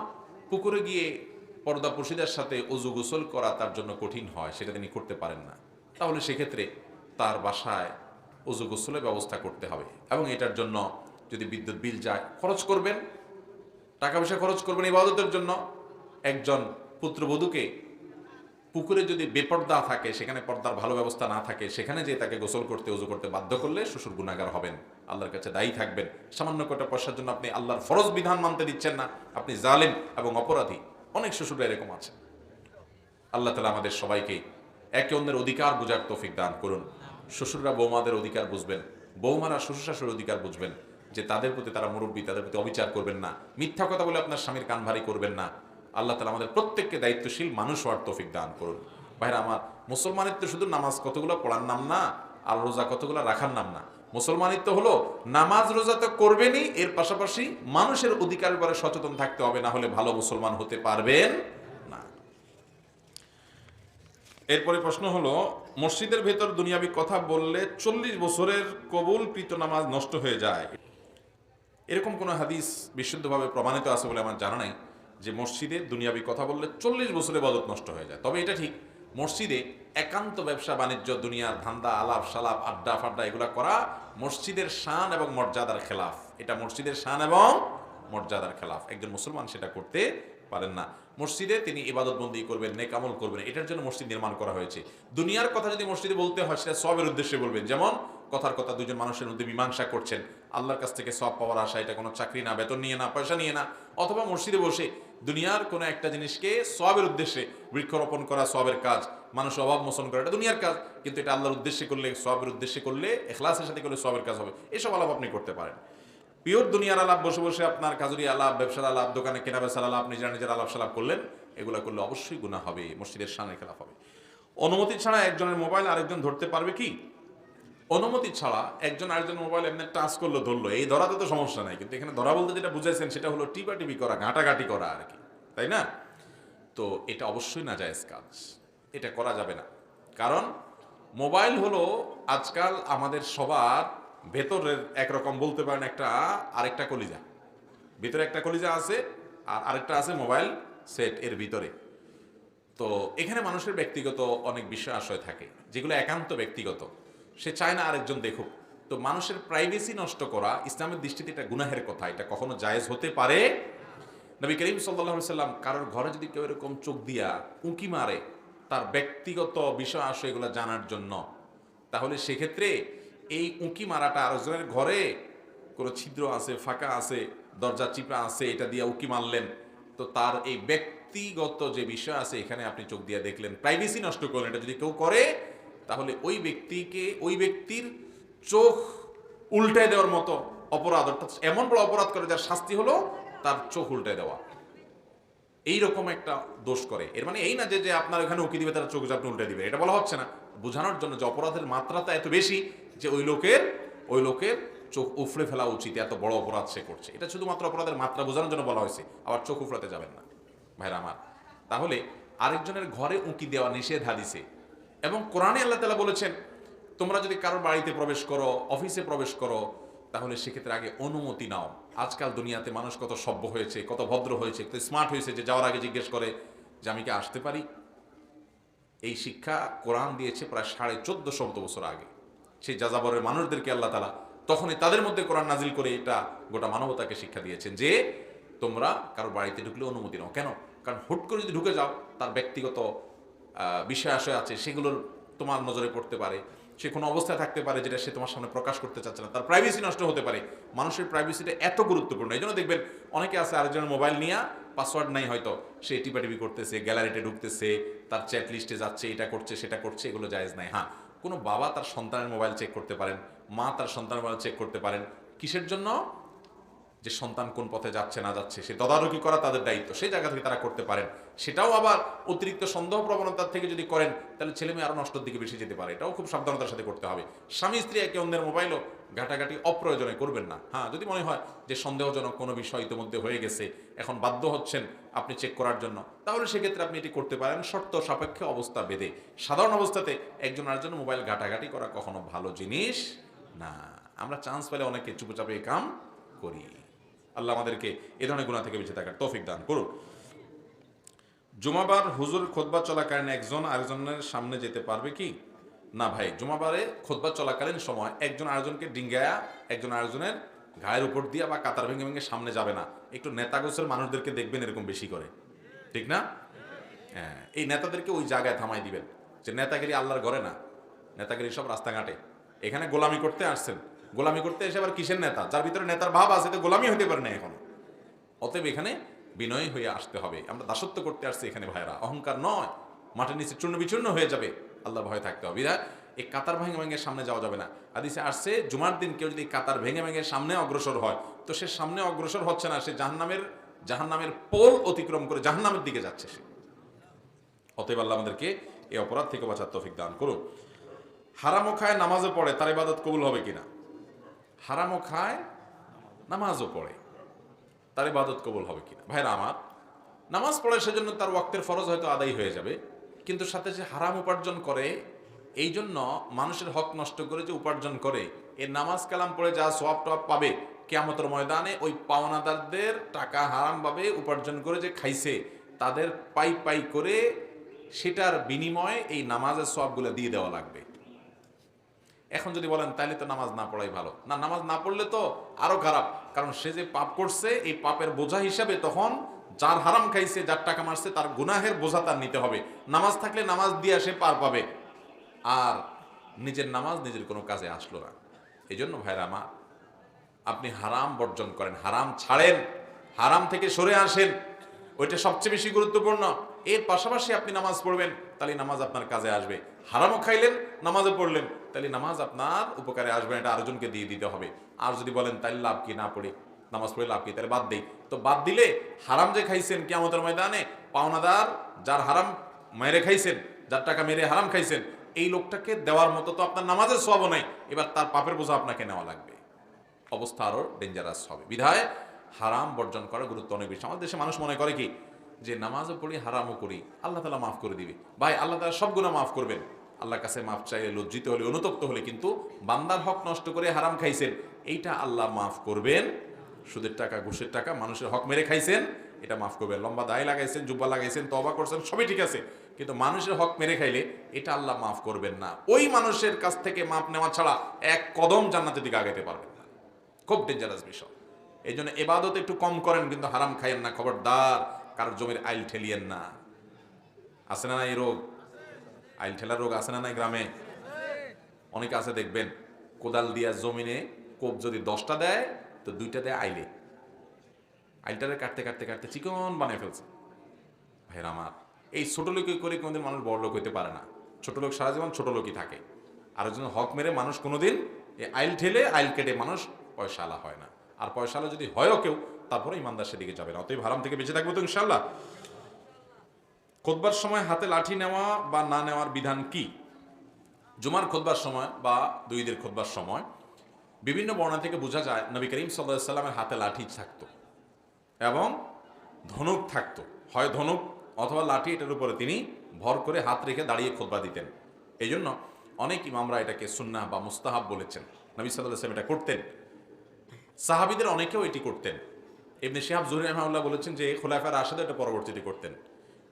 পুকুরে গিয়ে পর্দাপর্শীদের সাথে অজু গোসল করা তার জন্য কঠিন হয়, সেটা তিনি করতে পারেন না, তাহলে সেক্ষেত্রে তার বাসায় অজু গোসলের ব্যবস্থা করতে হবে। এবং এটার জন্য যদি বিদ্যুৎ বিল যায়, খরচ করবেন, টাকা পয়সা খরচ করবেন ইবাদতের জন্য। একজন পুত্রবধূকে পুকুরে যদি বেপর্দা থাকে, সেখানে পর্দার ভালো ব্যবস্থা না থাকে, সেখানে যে তাকে গোসল করতে ওযু করতে বাধ্য করলে শ্বশুর গুনাহগার হবেন, আল্লাহর কাছে দায়ী থাকবেন। সামান্য কটা পয়সার জন্য আপনি আল্লাহর ফরজ বিধান মানতে দিচ্ছেন না, আপনি জালেম এবং অপরাধী। অনেক শ্বশুররা এরকম আছে। আল্লাহ তাআলা আমাদের সবাইকে একে অন্যের অধিকার বুঝার তৌফিক দান করুন। শ্বশুররা বৌমাদের অধিকার বুঝবেন, বৌমারা শ্বশুর শাশুড়ির অধিকার বুঝবেন, যে তাদের প্রতি তারা মুরব্বী, তাদের প্রতি অবিচার করবেন না, মিথ্যা কথা বলে আপনার স্বামীর কান ভারী করবেন না। আল্লাহ তাআলা আমাদের প্রত্যেককে দায়িত্বশীল মানুষ হওয়ার তৌফিক দান করুন। ভাইরা আমার, মুসলমানিত্ব শুধু নামাজ কতগুলো পড়ার নাম না, আর রোজা কতগুলো রাখার নাম না। মুসলমানিত্ব হলো নামাজ রোজা তো করবেনই, এর পাশাপাশি মানুষের অধিকারের ব্যাপারে সচেতন থাকতে হবে, না হলে ভালো মুসলমান হতে পারবেন না। এরপরে প্রশ্ন হলো, মসজিদের ভেতর দুনিয়াবি কথা বললে 40 বছরের কবুলকৃত নামাজ নষ্ট হয়ে যায়, এরকম কোনো হাদিস বিশুদ্ধভাবে প্রমাণিত আছে বলে আমার জানা নাই যে মসজিদে দুনিয়াবি কথা বললে 40 বছরে ইবাদত নষ্ট হয়ে যায়। তবে এটা ঠিক, মসজিদে একান্ত ব্যবসা বাণিজ্য, দুনিয়ার ধান্দা, আলাপ সালাপ, আড্ডা ফাড্ডা এগুলা করা মসজিদের শান এবং মর্যাদার খেলাফ। এটা মসজিদের শান এবং মর্যাদার খেলাফ, একজন মুসলমান সেটা করতে পারেন না। মসজিদে তিনি ইবাদত বন্দী করবেন, নেক আমল করবেন, এটার জন্য মসজিদ নির্মাণ করা হয়েছে। দুনিয়ার কথা যদি মসজিদে বলতে হয়, সেটা সওয়াবের উদ্দেশ্যে বলবেন। যেমন কথার কথা দুজন মানুষের মধ্যে মীমাংসা করছেন, আল্লাহর কাছ থেকে সওয়াব পাওয়ার আশা, এটা কোনো চাকরি না, বেতন নিয়ে না, পয়সা নিয়ে না। অথবা মসজিদে বসে দুনিয়ার কোনো একটা জিনিসকে সওয়াবের উদ্দেশ্যে, বৃক্ষরোপণ করা সওয়াবের কাজ, মানুষের অভাব মোচন করা, এটা দুনিয়ার কাজ, কিন্তু এটা আল্লাহর উদ্দেশ্যে করলে, সওয়াবের উদ্দেশ্যে করলে, ইখলাসের সাথে করলে সওয়াবের কাজ হবে। এসব আলাপ আপনি করতে পারেন। পিওর দুনিয়ার আলাপ, বসে বসে আপনার কাজুরি আলাপ, ব্যবসার আলাপ, দোকানে কেনা বেচার আলাপ, নিজের নিজের আলাপ সালাপ করলেন, এগুলা করলে অবশ্যই গুনাহ হবে, মসজিদের শানের খেলাফ হবে। অনুমতি ছাড়া একজনের মোবাইল আরেকজন ধরতে পারবে কি? অনুমতি ছাড়া একজন আরেকজন মোবাইল এমনি টাচ করলো, ধরলো, এই ধরাতে তো সমস্যা নাই, কিন্তু এখানে ধরা বলতে যেটা বুঝাইছেন সেটা হলো টিপাটিপি করা, ঘাটাঘাটি করা আর কি, তাই না? তো এটা অবশ্যই নাজায়েজ কাজ, এটা করা যাবে না। কারণ মোবাইল হলো আজকাল আমাদের সবার ভেতরের একরকম বলতে পারেন একটা আরেকটা কলিজা, ভিতরে একটা কলিজা আছে আর আরেকটা আছে মোবাইল সেট এর ভিতরে। তো এখানে মানুষের ব্যক্তিগত অনেক বিষয় আশয় থাকে, যেগুলো একান্ত ব্যক্তিগত, সে চায় না আরেকজন দেখুক। তো মানুষের প্রাইভেসি নষ্ট করা ইসলামের দৃষ্টিতে এটা গুনাহের কথা, এটা কখনো জায়েজ হতে পারে। নবী করিম সাল্লাল্লাহু আলাইহি সাল্লাম কারোর ঘরে যদি কেউ এরকম চোখ দিয়া উঁকি মারে তার ব্যক্তিগত বিষয় আশয় এগুলো জানার জন্য, তাহলে সেক্ষেত্রে এই উঁকি মারাটা আরেকজনের ঘরে কোনো ছিদ্র আছে, ফাঁকা আছে, দরজা চিপা আছে, এটা দিয়ে উঁকি মারলেন, তো তার এই ব্যক্তিগত যে বিষয় আছে এখানে আপনি চোখ দিয়ে দেখলেন, প্রাইভেসি নষ্ট করলেন। এটা যদি কেউ করে তাহলে ওই ব্যক্তিকে, ওই ব্যক্তির চোখ উল্টায় দেওয়ার মতো অপরাধ, অর্থাৎ এমন বড় অপরাধ করে যার শাস্তি হলো তার চোখ উল্টায় দেওয়া, এইরকম একটা দোষ করে। এর মানে এই না যে যে আপনার ওখানে উকি দিবে তার চোখ আপনি উল্টে দিবে, এটা বলা হচ্ছে না। বোঝানোর জন্য যে অপরাধের মাত্রাটা এত বেশি যে ওই লোকের চোখ উফড়ে ফেলা উচিত, এত বড় অপরাধ সে করছে, এটা শুধুমাত্র অপরাধের মাত্রা বোঝানোর জন্য বলা হয়েছে। আবার চোখ উফড়াতে যাবেন না ভাইরা আমার। তাহলে আরেকজনের ঘরে উঁকি দেওয়া নিষেধ হাদিসে, এবং কোরআনে আল্লাহ তাআলা বলেছেন তোমরা যদি কারোর বাড়িতে প্রবেশ করো, অফিসে প্রবেশ করো, তাহলে সেক্ষেত্রে আগে অনুমতি নাও। আজকাল দুনিয়াতে মানুষ কত সভ্য হয়েছে, কত ভদ্র হয়েছে, কত স্মার্ট হয়েছে, যে যাওয়ার আগে জিজ্ঞেস করে যে আমি কি আসতে পারি। এই শিক্ষা কোরআন দিয়েছে প্রায় 1450 বছর আগে। সেই যাযাবরের মানুষদেরকে আল্লাহ তাআলা তখনই তাদের মধ্যে কোরআন নাজিল করে এটা গোটা মানবতাকে শিক্ষা দিয়েছেন যে তোমরা কারোর বাড়িতে ঢুকলে অনুমতি নাও। কেন? কারণ হুট করে যদি ঢুকে যাও, তার ব্যক্তিগত বিষয় আশয় আছে, সেগুলোর তোমার নজরে পড়তে পারে, সে কোনো অবস্থায় থাকতে পারে যেটা সে তোমার সামনে প্রকাশ করতে চাচ্ছে না, তার প্রাইভেসি নষ্ট হতে পারে। মানুষের প্রাইভেসিটা এত গুরুত্বপূর্ণ, এই জন্য দেখবেন অনেকে আছে আরেকজনের মোবাইল নিয়ে, পাসওয়ার্ড নাই হয়তো, সে টিপাটিপি করতেছে, গ্যালারিতে ঢুকতেছে, তার চ্যাট লিস্টে যাচ্ছে, এটা করছে সেটা করছে, এগুলো জায়েজ নাই। হ্যাঁ, কোনো বাবা তার সন্তানের মোবাইল চেক করতে পারেন, মা তার সন্তানের মোবাইল চেক করতে পারেন, কিসের জন্য? যে সন্তান কোন পথে যাচ্ছে না যাচ্ছে সে তদারকি করা তাদের দায়িত্ব, সেই জায়গা থেকে তারা করতে পারেন। সেটাও আবার অতিরিক্ত সন্দেহ প্রবণতার থেকে যদি করেন তাহলে ছেলে মেয়ে আরো নষ্টর দিকে বেশি যেতে পারে। এটাও খুব সাবধানতার সাথে করতে হবে। স্বামী স্ত্রী একে অন্যের মোবাইলও ঘাটাঘাটি অপ্রয়োজনে করবেন না। হ্যাঁ, যদি মনে হয় যে সন্দেহজনক কোনো বিষয় ইতিমধ্যে হয়ে গেছে, এখন বাধ্য হচ্ছেন আপনি চেক করার জন্য, তাহলে সেক্ষেত্রে আপনি এটি করতে পারেন শর্ত সাপেক্ষে, অবস্থা বেঁধে। সাধারণ অবস্থাতে একজন আরেকজন মোবাইল ঘাটাঘাটি করা কখনো ভালো জিনিস না। আমরা চান্স পেলে অনেকে চুপচাপে কাম করি। আল্লাহ আমাদেরকে এ ধরনের গুনাহ থেকে বেঁচে থাকার তৌফিক দান করুন। জুমাবার হুজুর খুতবা চলাকালীন একজন আরেকজনের সামনে যেতে পারবে কি? না ভাই, জুমাবারে খুতবা চলাকালীন সময় একজন আরেকজনকে ডিঙ্গায়া একজন আরেকজনের গায়ের উপর দিয়া বা কাতার ভেঙে ভেঙে সামনে যাবে না। একটু নেতাগোছের মানুষদেরকে দেখবেন এরকম বেশি করে, ঠিক না? হ্যাঁ, এই নেতাদেরকে ওই জায়গায় থামাই দিবেন যে নেতাগিরি আল্লাহর ঘরে না, নেতাগিরি সব রাস্তাঘাটে। এখানে গোলামি করতে আসছেন, গোলামি করতে এসে আবার কিসের নেতা? যার ভিতরে নেতার ভাব আছে তো গোলামি হতে পারে না এখন। অতএব এখানে বিনয়ী হয়ে আসতে হবে। আমরা দাসত্ব করতে আসছি এখানে ভাইরা, অহংকার নয়। মাটির নিচে চূর্ণ বিচূর্ণ হয়ে যাবে, আল্লাহ ভয় থাকতে হবে। এই কাতার ভেঙে ভেঙে সামনে যাওয়া যাবে না। হাদিসে আসছে জুমার দিন কেউ যদি কাতার ভেঙে ভেঙে সামনে অগ্রসর হয় তো সে সামনে অগ্রসর হচ্ছে না, সে জাহান্নামের পোল অতিক্রম করে জাহান্নামের দিকে যাচ্ছে সে। অতএব আল্লাহ আমাদেরকে এই অপরাধ থেকে বাঁচার তৌফিক দান করুন। হারামও খায় নামাজও পড়ে, তার ইবাদত কবুল হবে কিনা? হারামও খায় নামাজও পড়ে, তার ইবাদত কবুল হবে কিনা? ভাইরা আমার, নামাজ পড়ে সেজন্য তার ওয়াক্তের ফরজ হয়তো আদায় হয়ে যাবে, কিন্তু সাথে যে হারাম উপার্জন করে, এই জন্য মানুষের হক নষ্ট করে যে উপার্জন করে, এর নামাজ কালাম পড়ে যা সওয়াব টওয়াব পাবে কিয়ামতের ময়দানে ওই পাওনাদারদের টাকা হারামভাবে উপার্জন করে যে খাইছে তাদের পাই পাই করে সেটার বিনিময়ে এই নামাজের সওয়াবগুলো দিয়ে দেওয়া লাগবে। এখন যদি বলেন তাহলে তো নামাজ না পড়াই ভালো, না, নামাজ না পড়লে তো আরো খারাপ। কারণ সে যে পাপ করছে এই পাপের বোঝা হিসাবে তখন যার হারাম খাইছে, যার টাকা মারছে, তার গুনাহের বোঝা তার নিতে হবে। নামাজ থাকলে নামাজ দিয়ে সে পার পাবে, আর নিজের নামাজ নিজের কোনো কাজে আসলো না। এই জন্য ভাইরা আমার, আপনি হারাম বর্জন করেন, হারাম ছাড়েন, হারাম থেকে সরে আসেন, ওইটা সবচেয়ে বেশি গুরুত্বপূর্ণ। এর পাশাপাশি আপনি নামাজ পড়বেন, তাহলে নামাজ আপনার কাজে আসবে। হারামও খাইলেন, নামাজও পড়লেন, তাহলে নামাজ আপনার উপকারে আসবে, এটা আরেকজনকে দিয়ে দিতে হবে। আর যদি বলেন তাহলে লাভ কি, না পড়ি, নামাজ পড়ে লাভ কি, তাহলে বাদ দেই, তো বাদ দিলে হারাম যে খাইছেন কিয়ামতের ময়দানে পাওনাদার যার হারাম মেরে খাইছেন, যার টাকা মেরে হারাম খাইছেন, এই লোকটাকে দেওয়ার মতো তো আপনার নামাজের সওয়াবও নাই, এবার তার পাপের বোঝা আপনাকে নেওয়া লাগবে। অবস্থা আরো ডেঞ্জারাস হবে। বিধায় হারাম বর্জন করার গুরুত্ব অনেক বেশি। আমাদের দেশে মানুষ মনে করে কি যে নামাজও পড়ি হারামও করি আল্লাহ তাআলা মাফ করে দিবে। ভাই, আল্লাহ তাআলা সব গুনাহ মাফ করবেন। আল্লাহর কাছে মাফ চাইলে, লজ্জিত হলে, অনুতপ্ত হলে, কিন্তু বান্দার হক নষ্ট করে হারাম খাইছেন এইটা আল্লাহ মাফ করবেন। সুদের টাকা, ঘুষের টাকা, মানুষের হক মেরে খাইছেন, এটা মাফ করবেন। লম্বা দায় লাগাইছেন, জুব্বা লাগাইছেন, তওবা করছেন, সবই ঠিক আছে, কিন্তু মানুষের হক মেরে খাইলে এটা আল্লাহ মাফ করবেন না। ওই মানুষের কাছ থেকে মাফ নেওয়া ছাড়া এক কদম জান্নাতের দিকে আগাইতে পারবেন না। খুব ডেঞ্জারাস বিষয়। এই জন্য এবাদত একটু কম করেন, কিন্তু হারাম খাইয়েন না, খবরদার। কারোর জমির আইল ঠেলিয়েন না। আছে না এই রোগ? আইল ঠেলার রোগ আছে না নাই গ্রামে? অনেকে আছে দেখবেন, কোদাল দিয়া জমিনে কোপ যদি 10টা দেয় তো 2টা দেয় আইলে। আইলটারে কাটতে কাটতে কাটতে চিকন বানিয়ে ফেলছে। ভাইরা আমার, এই ছোট লোক করে কোনোদিন মানুষ বড় লোক হইতে পারে না। ছোট লোক সারা জীবন ছোট লোকই থাকে। আর জন্য হক মেরে মানুষ কোনোদিন এই আইল ঠেলে, আইল কেটে মানুষ পয়সাওয়ালা হয় না। আর পয়সাওয়ালা যদি হয়ও কেউ, তারপরে ইমানদার সেদিকে যাবে না। অতএব হারাম থেকে বেঁচে থাকবো তো ইনশাআল্লাহ। খুতবার সময় হাতে লাঠি নেওয়া বা না নেওয়ার বিধান কি? জুমার খুতবার সময় বা ঈদের খুতবার সময় বিভিন্ন বর্ণনা থেকে বোঝা যায় নবী করিম সাল্লাল্লাহু আলাইহি ওয়াসাল্লামের হাতে লাঠি থাকতো এবং ধনুক থাকতো। হয় ধনুক অথবা লাঠি, এটার উপরে তিনি ভর করে হাত রেখে দাঁড়িয়ে খুতবা দিতেন। এই জন্য অনেক ইমামরা এটাকে সুন্নাহ বা মুস্তাহাব বলেছেন। নবী সাল্লাল্লাহু আলাইহি ওয়াসাল্লাম এটা করতেন, সাহাবীদের অনেকেও এটি করতেন। ইবনে শিহাব জুহরি রাহিমাহুল্লাহ বলেছেন যে খোলাফায়ে রাশিদুন এটা পরবর্তীতে করতেন,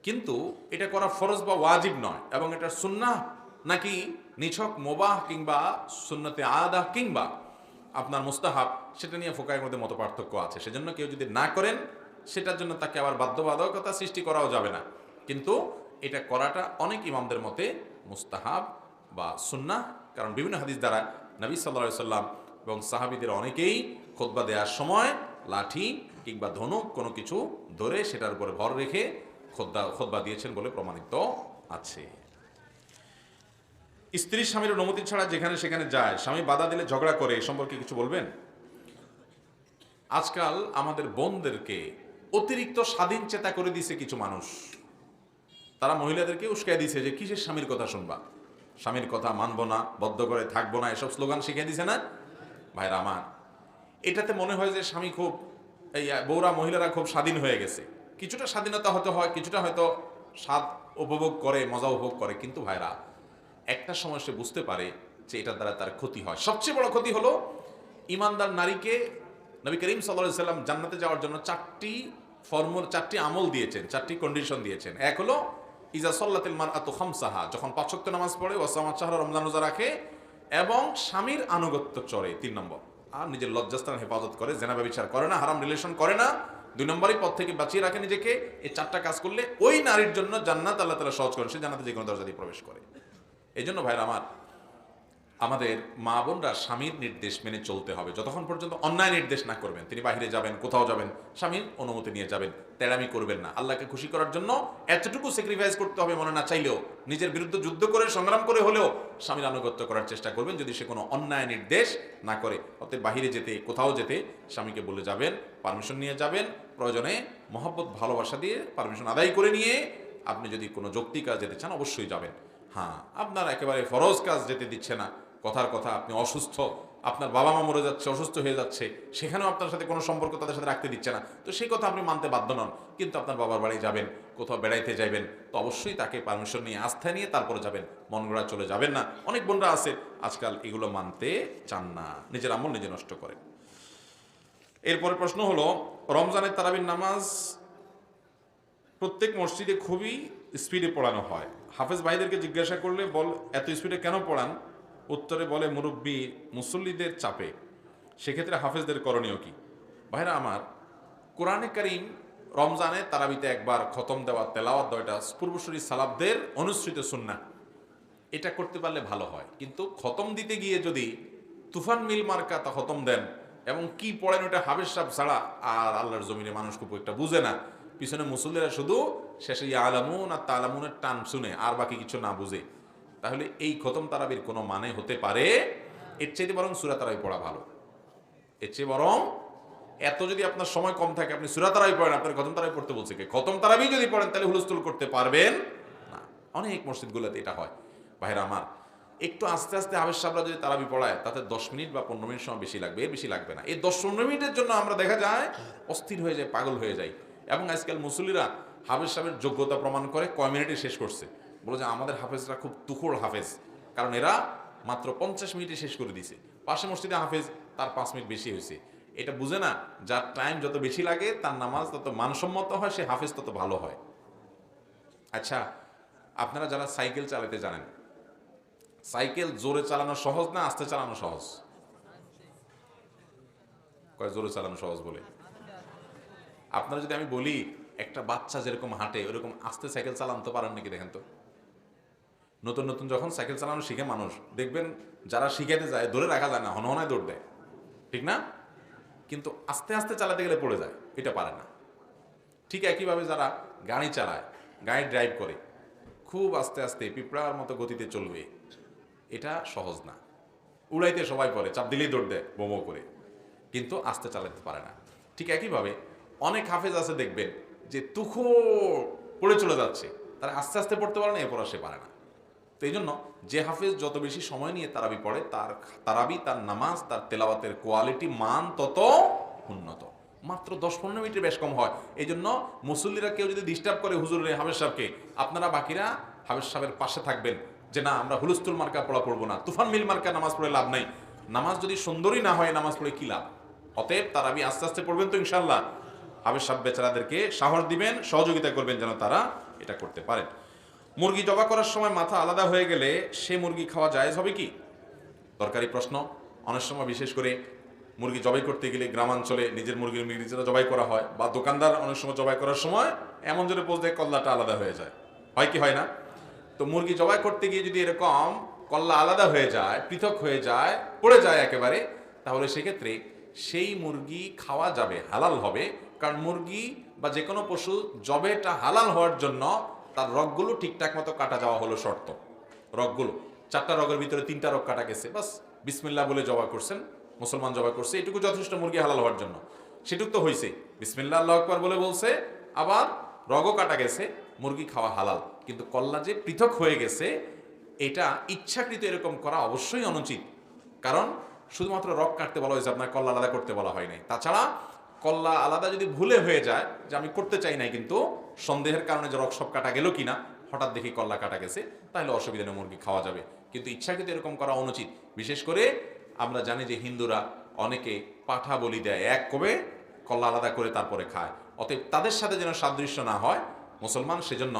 কিন্তু এটা করা ফরজ বা ওয়াজিব নয়। এবং এটা সুন্নাহ নাকি নিছক মুবাহ কিংবা সুন্নতে আদা কিংবা আপনার মুস্তাহাব, সেটা নিয়ে ফুকাহের মধ্যে মত পার্থক্য আছে। সেজন্য কেউ যদি না করেন সেটার জন্য তাকে আবার বাধ্যবাধকতা সৃষ্টি করাও যাবে না, কিন্তু এটা করাটা অনেক ইমামদের মতে মুস্তাহাব বা সুন্নাহ। কারণ বিভিন্ন হাদিস দ্বারা নবী সাল্লাল্লাহু আলাইহি সাল্লাম এবং সাহাবীদের অনেকেই খুতবা দেওয়ার সময় লাঠি কিংবা ধনুক কোনো কিছু ধরে সেটার উপরে ভর রেখে খুতবা দিয়েছেন বলে প্রমাণিত আছে। স্ত্রী স্বামীর অনুমতি ছাড়া যেখানে সেখানে যায়, স্বামী বাধা দিলে ঝগড়া করে, এ সম্পর্কে কিছু বলবেন? আজকাল আমাদের বোনদেরকে অতিরিক্ত স্বাধীন চেতা করে দিছে কিছু মানুষ। তারা মহিলাদেরকে উস্কাই দিছে যে কিসের স্বামীর কথা শুনবা, স্বামীর কথা মানবো না, বদ্ধ করে থাকবো না, এসব স্লোগান শিখিয়ে দিছে না ভাইরা আমার। এটাতে মনে হয় যে স্বামী খুব, এই বউরা মহিলারা খুব স্বাধীন হয়ে গেছে। কিছুটা স্বাধীনতা হতে হয়, কিছুটা হয়তো স্বাদ উপভোগ করে, মজা উপভোগ করে, কিন্তু ভাইরা একটা সময় সে বুঝতে পারে যে এটার দ্বারা তার ক্ষতি হয়। সবচেয়ে বড় ক্ষতি হলো ইমানদার নারীকে নবী করিম সাল্লাল্লাহু আলাইহি সাল্লাম জান্নাতে যাওয়ার জন্য চারটি আমল দিয়েছেন, চারটি কন্ডিশন দিয়েছেন। এক হলো ইজা সাল্লাতিল মারআতু খামসাহা, যখন ৫ ওয়াক্ত নামাজ পড়ে, ওয়া সামাত শাহরা, রমজান রোজা রাখে এবং স্বামীর আনুগত্য চরে, ৩ নম্বর, আর নিজের লজ্জাস্থান হেফাজত করে, জেনা ব্যভিচার করে না, হারাম রিলেশন করে না, ২ নম্বরই পথ থেকে বাঁচিয়ে রাখে নিজেকে। এই 4টা কাজ করলে ওই নারীর জন্য জান্নাত আল্লাহ তাআলা সহজ করেন, সে জান্নাতে যে কোনো দরজা দিয়ে প্রবেশ করে। এই জন্য ভাইরা আমার, আমাদের মা বোনরা স্বামীর নির্দেশ মেনে চলতে হবে। যতক্ষণ পর্যন্ত অন্যায় নির্দেশ না করবেন, তিনি বাহিরে যাবেন, কোথাও যাবেন, স্বামীর অনুমতি নিয়ে যাবেন, তেড়ামি করবেন না। আল্লাহকে খুশি করার জন্য এতটুকু স্যাক্রিফাইস করতে হবে, মনে না চাইলেও নিজের বিরুদ্ধে যুদ্ধ করে, সংগ্রাম করে হলেও স্বামীর আনুগত্য করার চেষ্টা করবেন, যদি সে কোনো অন্যায় নির্দেশ না করে। অতএব বাহিরে যেতে, কোথাও যেতে স্বামীকে বলে যাবেন, পারমিশন নিয়ে যাবেন, প্রয়োজনে মহব্বত ভালোবাসা দিয়ে পারমিশন আদায় করে নিয়ে আপনি যদি কোনো যৌক্তিক কাজ যেতে চান অবশ্যই যাবেন। হ্যাঁ, আপনার একেবারে ফরজ কাজ যেতে দিচ্ছে না, কথার কথা আপনি অসুস্থ, আপনার বাবা মা মরে যাচ্ছে, অসুস্থ হয়ে যাচ্ছে, সেখানেও আপনার সাথে কোনো সম্পর্ক তাদের সাথে রাখতে দিচ্ছে না, তো সেই কথা আপনি মানতে বাধ্য নন। কিন্তু আপনার বাবার বাড়ি যাবেন, কোথাও বেড়াইতে যাবেন, তো অবশ্যই তাকে পারমিশন নিয়ে, আস্থা নিয়ে তারপরে যাবেন, মন গড়া চলে যাবেন না। অনেক বোনরা আছে আজকাল এগুলো মানতে চান না, নিজের আমল নিজে নষ্ট করে। এরপরে প্রশ্ন হলো, রমজানের তারাবির নামাজ প্রত্যেক মসজিদে খুবই স্পিডে পড়ানো হয়। হাফেজ ভাইদেরকে জিজ্ঞাসা করলে বল এত স্পিডে কেন পড়ান, উত্তরে বলে মুরব্বী মুসল্লিদের চাপে। সেক্ষেত্রে হাফেজদের করণীয় কি? ভাইরা আমার, কোরআনে কারীম রমজানে তারাবিতে একবার খতম দেওয়া, তেলাওয়াত দেওয়া, এটা পূর্বসূরি সালাফদের অনুসৃত সুন্নাহ। এটা করতে পারলে ভালো হয়, কিন্তু খতম দিতে গিয়ে যদি তুফান মিল মার্কা তা খতম দেন এবং কি পড়েন ওটা হাফেজ সাহেব ছাড়া আর আল্লাহর জমিনে মানুষ খুব একটা বুঝে না, পিছনে মুসল্লিরা শুধু শেষে ইয়ালামুন আর তালামুনের টান শুনে আর বাকি কিছু না বুঝে, তাহলে এই খতম তারাবির কোনো মানে হতে পারে? এর চাইতে বরং সূরা তারাবি পড়া ভালো। এর চেয়ে বরং, এত যদি আপনার সময় কম থাকে, আপনি সূরা তারাবি পড়েন, আপনার খতম তারাবি পড়তে বলছে কে? খতম তারাবি যদি পড়েন তাহলে হুলস্থুল করতে পারবেন না। অনেক মসজিদগুলোতে এটা হয়। ভাইরা আমার, একটু আস্তে আস্তে হাফেজ সাহেবরা যদি তারাবি পড়ায়, তাতে 10 মিনিট বা 15 মিনিট সময় বেশি লাগবে, এর বেশি লাগবে না। এই 10-15 মিনিটের জন্য আমরা দেখা যায় অস্থির হয়ে যায়, পাগল হয়ে যায়। এবং আজকাল মুসল্লিরা হাফেজ সাহেবের যোগ্যতা প্রমাণ করে কয় মিনিটে শেষ করছে, বলে যে আমাদের হাফেজরা খুব তুখোড় হাফেজ, কারণ এরা মাত্র 50 মিনিটে শেষ করে দিছে। পাশে মসজিদে হাফেজ, তার 5 মিনিট বেশি হয়েছে। এটা বুঝে না, যার টাইম যত বেশি লাগে তার নামাজ তত মানসম্মত হয়, সে হাফেজ তত ভালো হয়। আচ্ছা, আপনারা যারা সাইকেল চালাতে জানেন, সাইকেল জোরে চালানো সহজ না আস্তে চালানো সহজ? কয় জোরে চালানো সহজ বলে। আপনারা যদি আমি বলি একটা বাচ্চা যেরকম হাঁটে ওরকম আস্তে সাইকেল চালাতে পারেন নাকি দেখেন তো? নতুন নতুন যখন সাইকেল চালানো শিখে মানুষ, দেখবেন যারা শিখাতে যায় ধরে রাখা যায় না, হনহনায় দৌড় দেয়, ঠিক না? কিন্তু আস্তে আস্তে চালাতে গেলে পড়ে যায়, এটা পারে না। ঠিক একইভাবে যারা গাড়ি চালায়, গাড়ি ড্রাইভ করে, খুব আস্তে আস্তে পিঁপড়ার মতো গতিতে চলবে, এটা সহজ না। উড়াইতে সবাই পড়ে, চাপ দিলেই দৌড় দেয় বোমো করে, কিন্তু আস্তে চালাতে পারে না। ঠিক একইভাবে অনেক হাফেজ আছে দেখবেন যে তুখো পড়ে চলে যাচ্ছে, তারা আস্তে আস্তে পড়তে পারে না, এরপর সে পারে না। তো এই জন্য যে হাফেজ যত বেশি সময় নিয়ে তারাবি পড়ে, তার তারাবি, তার নামাজ, তার তেলাওয়াতের কোয়ালিটি, মান তত উন্নত। মাত্র 10-15 মিনিটের বেশ কম হয়। এই জন্য মুসল্লিরা কেউ যদি ডিস্টার্ব করে হুজুরের হাফেজ সাহেবকে, আপনারা বাকিরা হাফেজ সাহেবের পাশে থাকবেন যে না, আমরা হুলস্থুল মার্কা পড়া পড়বো না, তুফান মিল মার্কা নামাজ পড়ে লাভ নাই। নামাজ যদি সুন্দরই না হয়, নামাজ পড়ে কি লাভ? অতএব তারাবি আস্তে আস্তে পড়বেন তো ইনশাল্লাহ। হাফেজ সাহেব বেচারাদেরকে সাহস দিবেন, সহযোগিতা করবেন যেন তারা এটা করতে পারেন। মুরগি জবা করার সময় মাথা আলাদা হয়ে গেলে সে মুরগি খাওয়া জায়েজ হবে কি? দরকারি প্রশ্ন। অনেক সময় বিশেষ করে মুরগি জবাই করতে গেলে গ্রামাঞ্চলে নিজের মুরগির নিজেরা জবাই করা হয়, বা দোকানদার অনেক সময় জবাই করার সময় এমন জোরে পোজ দেয় কল্লাটা আলাদা হয়ে যায়, হয় কি হয় না? তো মুরগি জবাই করতে গিয়ে যদি এরকম কল্লা আলাদা হয়ে যায়, পৃথক হয়ে যায়, পড়ে যায় একেবারে, তাহলে সেক্ষেত্রে সেই মুরগি খাওয়া যাবে, হালাল হবে। কারণ মুরগি বা যে কোনো পশু জবেটা হালাল হওয়ার জন্য তার রগগুলো ঠিকঠাক মতো কাটা যাওয়া হলো শর্ত। রগগুলো 4টা রগের ভিতরে 3টা রগ কাটা গেছে, বাস বিসমিল্লাহ বলে জবাই করছেন, মুসলমান জবাই করছে, এটুকু যথেষ্ট মুরগি হালাল হওয়ার জন্য। সেটুক তো হয়েছে, বিসমিল্লাহ আল্লাহু আকবার বলে বলছে, আবার রগও কাটা গেছে, মুরগি খাওয়া হালাল। কিন্তু কল্লা যে পৃথক হয়ে গেছে, এটা ইচ্ছাকৃত এরকম করা অবশ্যই অনুচিত। কারণ শুধুমাত্র রগ কাটতে বলা হয়েছে, আপনার কল্লা আলাদা করতে বলা হয় নাই। তাছাড়া কল্লা আলাদা যদি ভুলে হয়ে যায়, যে আমি করতে চাই নাই কিন্তু সন্দেহের কারণে যে রগ সব কাটা গেল কিনা, হঠাৎ দেখি কল্লা কাটা গেছে, তাহলে অসুবিধা নেই, মুরগি খাওয়া যাবে। কিন্তু ইচ্ছাকৃত এরকম করা অনুচিত। বিশেষ করে আমরা জানি যে হিন্দুরা অনেকে পাঠা বলি দেয়, এক কবে কল্লা আলাদা করে তারপরে খায়। অতএব তাদের সাথে যেন সাদৃশ্য না হয় মুসলমান, সেজন্য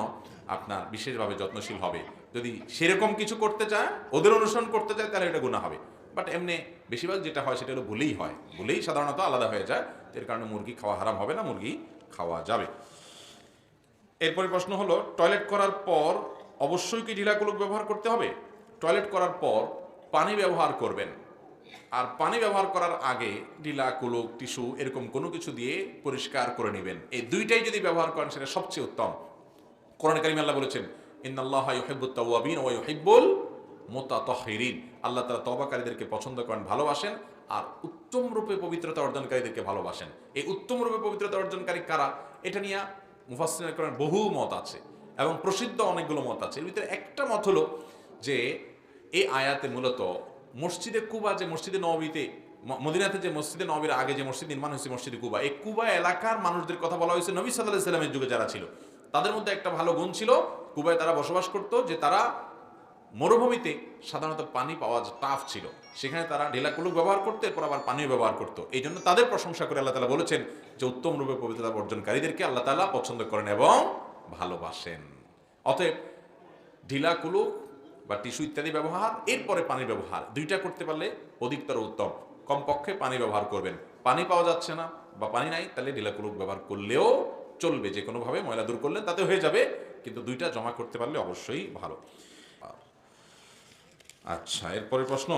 আপনার বিশেষভাবে যত্নশীল হবে। যদি সেরকম কিছু করতে চায়, ওদের অনুসরণ করতে চায়, তাহলে এটা গুনাহ হবে। বাট এমনি বেশিরভাগ যেটা হয় সেটা হলো ভুলেই হয়, ভুলেই সাধারণত আলাদা হয়ে যায়। এর কারণে মুরগি খাওয়া হারাম হবে না, মুরগি খাওয়া যাবে। এরপরে প্রশ্ন হলো, টয়লেট করার পর অবশ্যই কি ঢিলা কুলুক ব্যবহার করতে হবে? টয়লেট করার পর পানি ব্যবহার করবেন, আর পানি ব্যবহার করার আগে ঢিলা কুলুক টিস্যু এরকম কোনো কিছু দিয়ে পরিষ্কার করে নেবেন। এই দুইটাই যদি ব্যবহার করেন সেটা সবচেয়ে উত্তম। কোরআনে কারিমে আল্লাহ বলেছেন, ইন্নাল্লাহা ইউহিব্বুত তাওয়াবিন ওয়া ইউহিব্বুল মুতাতাহহিরিন। আল্লাহ তাআলা তওবাকারীদেরকে পছন্দ করেন, ভালোবাসেন, আর উত্তম রূপে পবিত্রতা অর্জনকারীদেরকে ভালোবাসেন। এই উত্তম রূপে পবিত্রতা অর্জনকারী কারা, এটা নিয়ে মুফাসসিরিন কোরআন বহু মত আছে এবং প্রসিদ্ধ অনেকগুলো মত আছে। এর ভিতরে একটা মত হলো যে এই আয়াতে মূলত মসজিদে কুবা, যে মসজিদে নববীতে মদিনাতে যে মসজিদে নববীর আগে যে মসজিদ নির্মাণ হয়েছে মসজিদে কুবা, এই কুবা এলাকার মানুষদের কথা বলা হয়েছে। নবী সাল্লাল্লাহু আলাইহি সাল্লামের যুগে যারা ছিল তাদের মধ্যে একটা ভালো গুণ ছিল, কুবায় তারা বসবাস করত, যে তারা মরুভূমিতে সাধারণত পানি পাওয়া টাফ ছিল, সেখানে তারা ঢিলা কুলুক ব্যবহার করতো, এরপর আবার পানিও ব্যবহার করতো। এই জন্য তাদের প্রশংসা করে আল্লাহ তাআলা বলেছেন যে উত্তম রূপে পবিত্রতা অর্জনকারীদেরকে আল্লাহ তাআলা পছন্দ করেন এবং ভালোবাসেন। অতএব ঢিলা কুলুক বা টিস্যু ইত্যাদি ব্যবহার, এরপরে পানির ব্যবহার, দুইটা করতে পারলে অধিকতর উত্তম। কমপক্ষে পানি ব্যবহার করবেন। পানি পাওয়া যাচ্ছে না বা পানি নাই, তাহলে ঢিলা কুলুক ব্যবহার করলেও চলবে, যে কোনোভাবে ময়লা দূর করলে তাতে হয়ে যাবে, কিন্তু দুইটা জমা করতে পারলে অবশ্যই ভালো। আচ্ছা, এরপরে প্রশ্ন,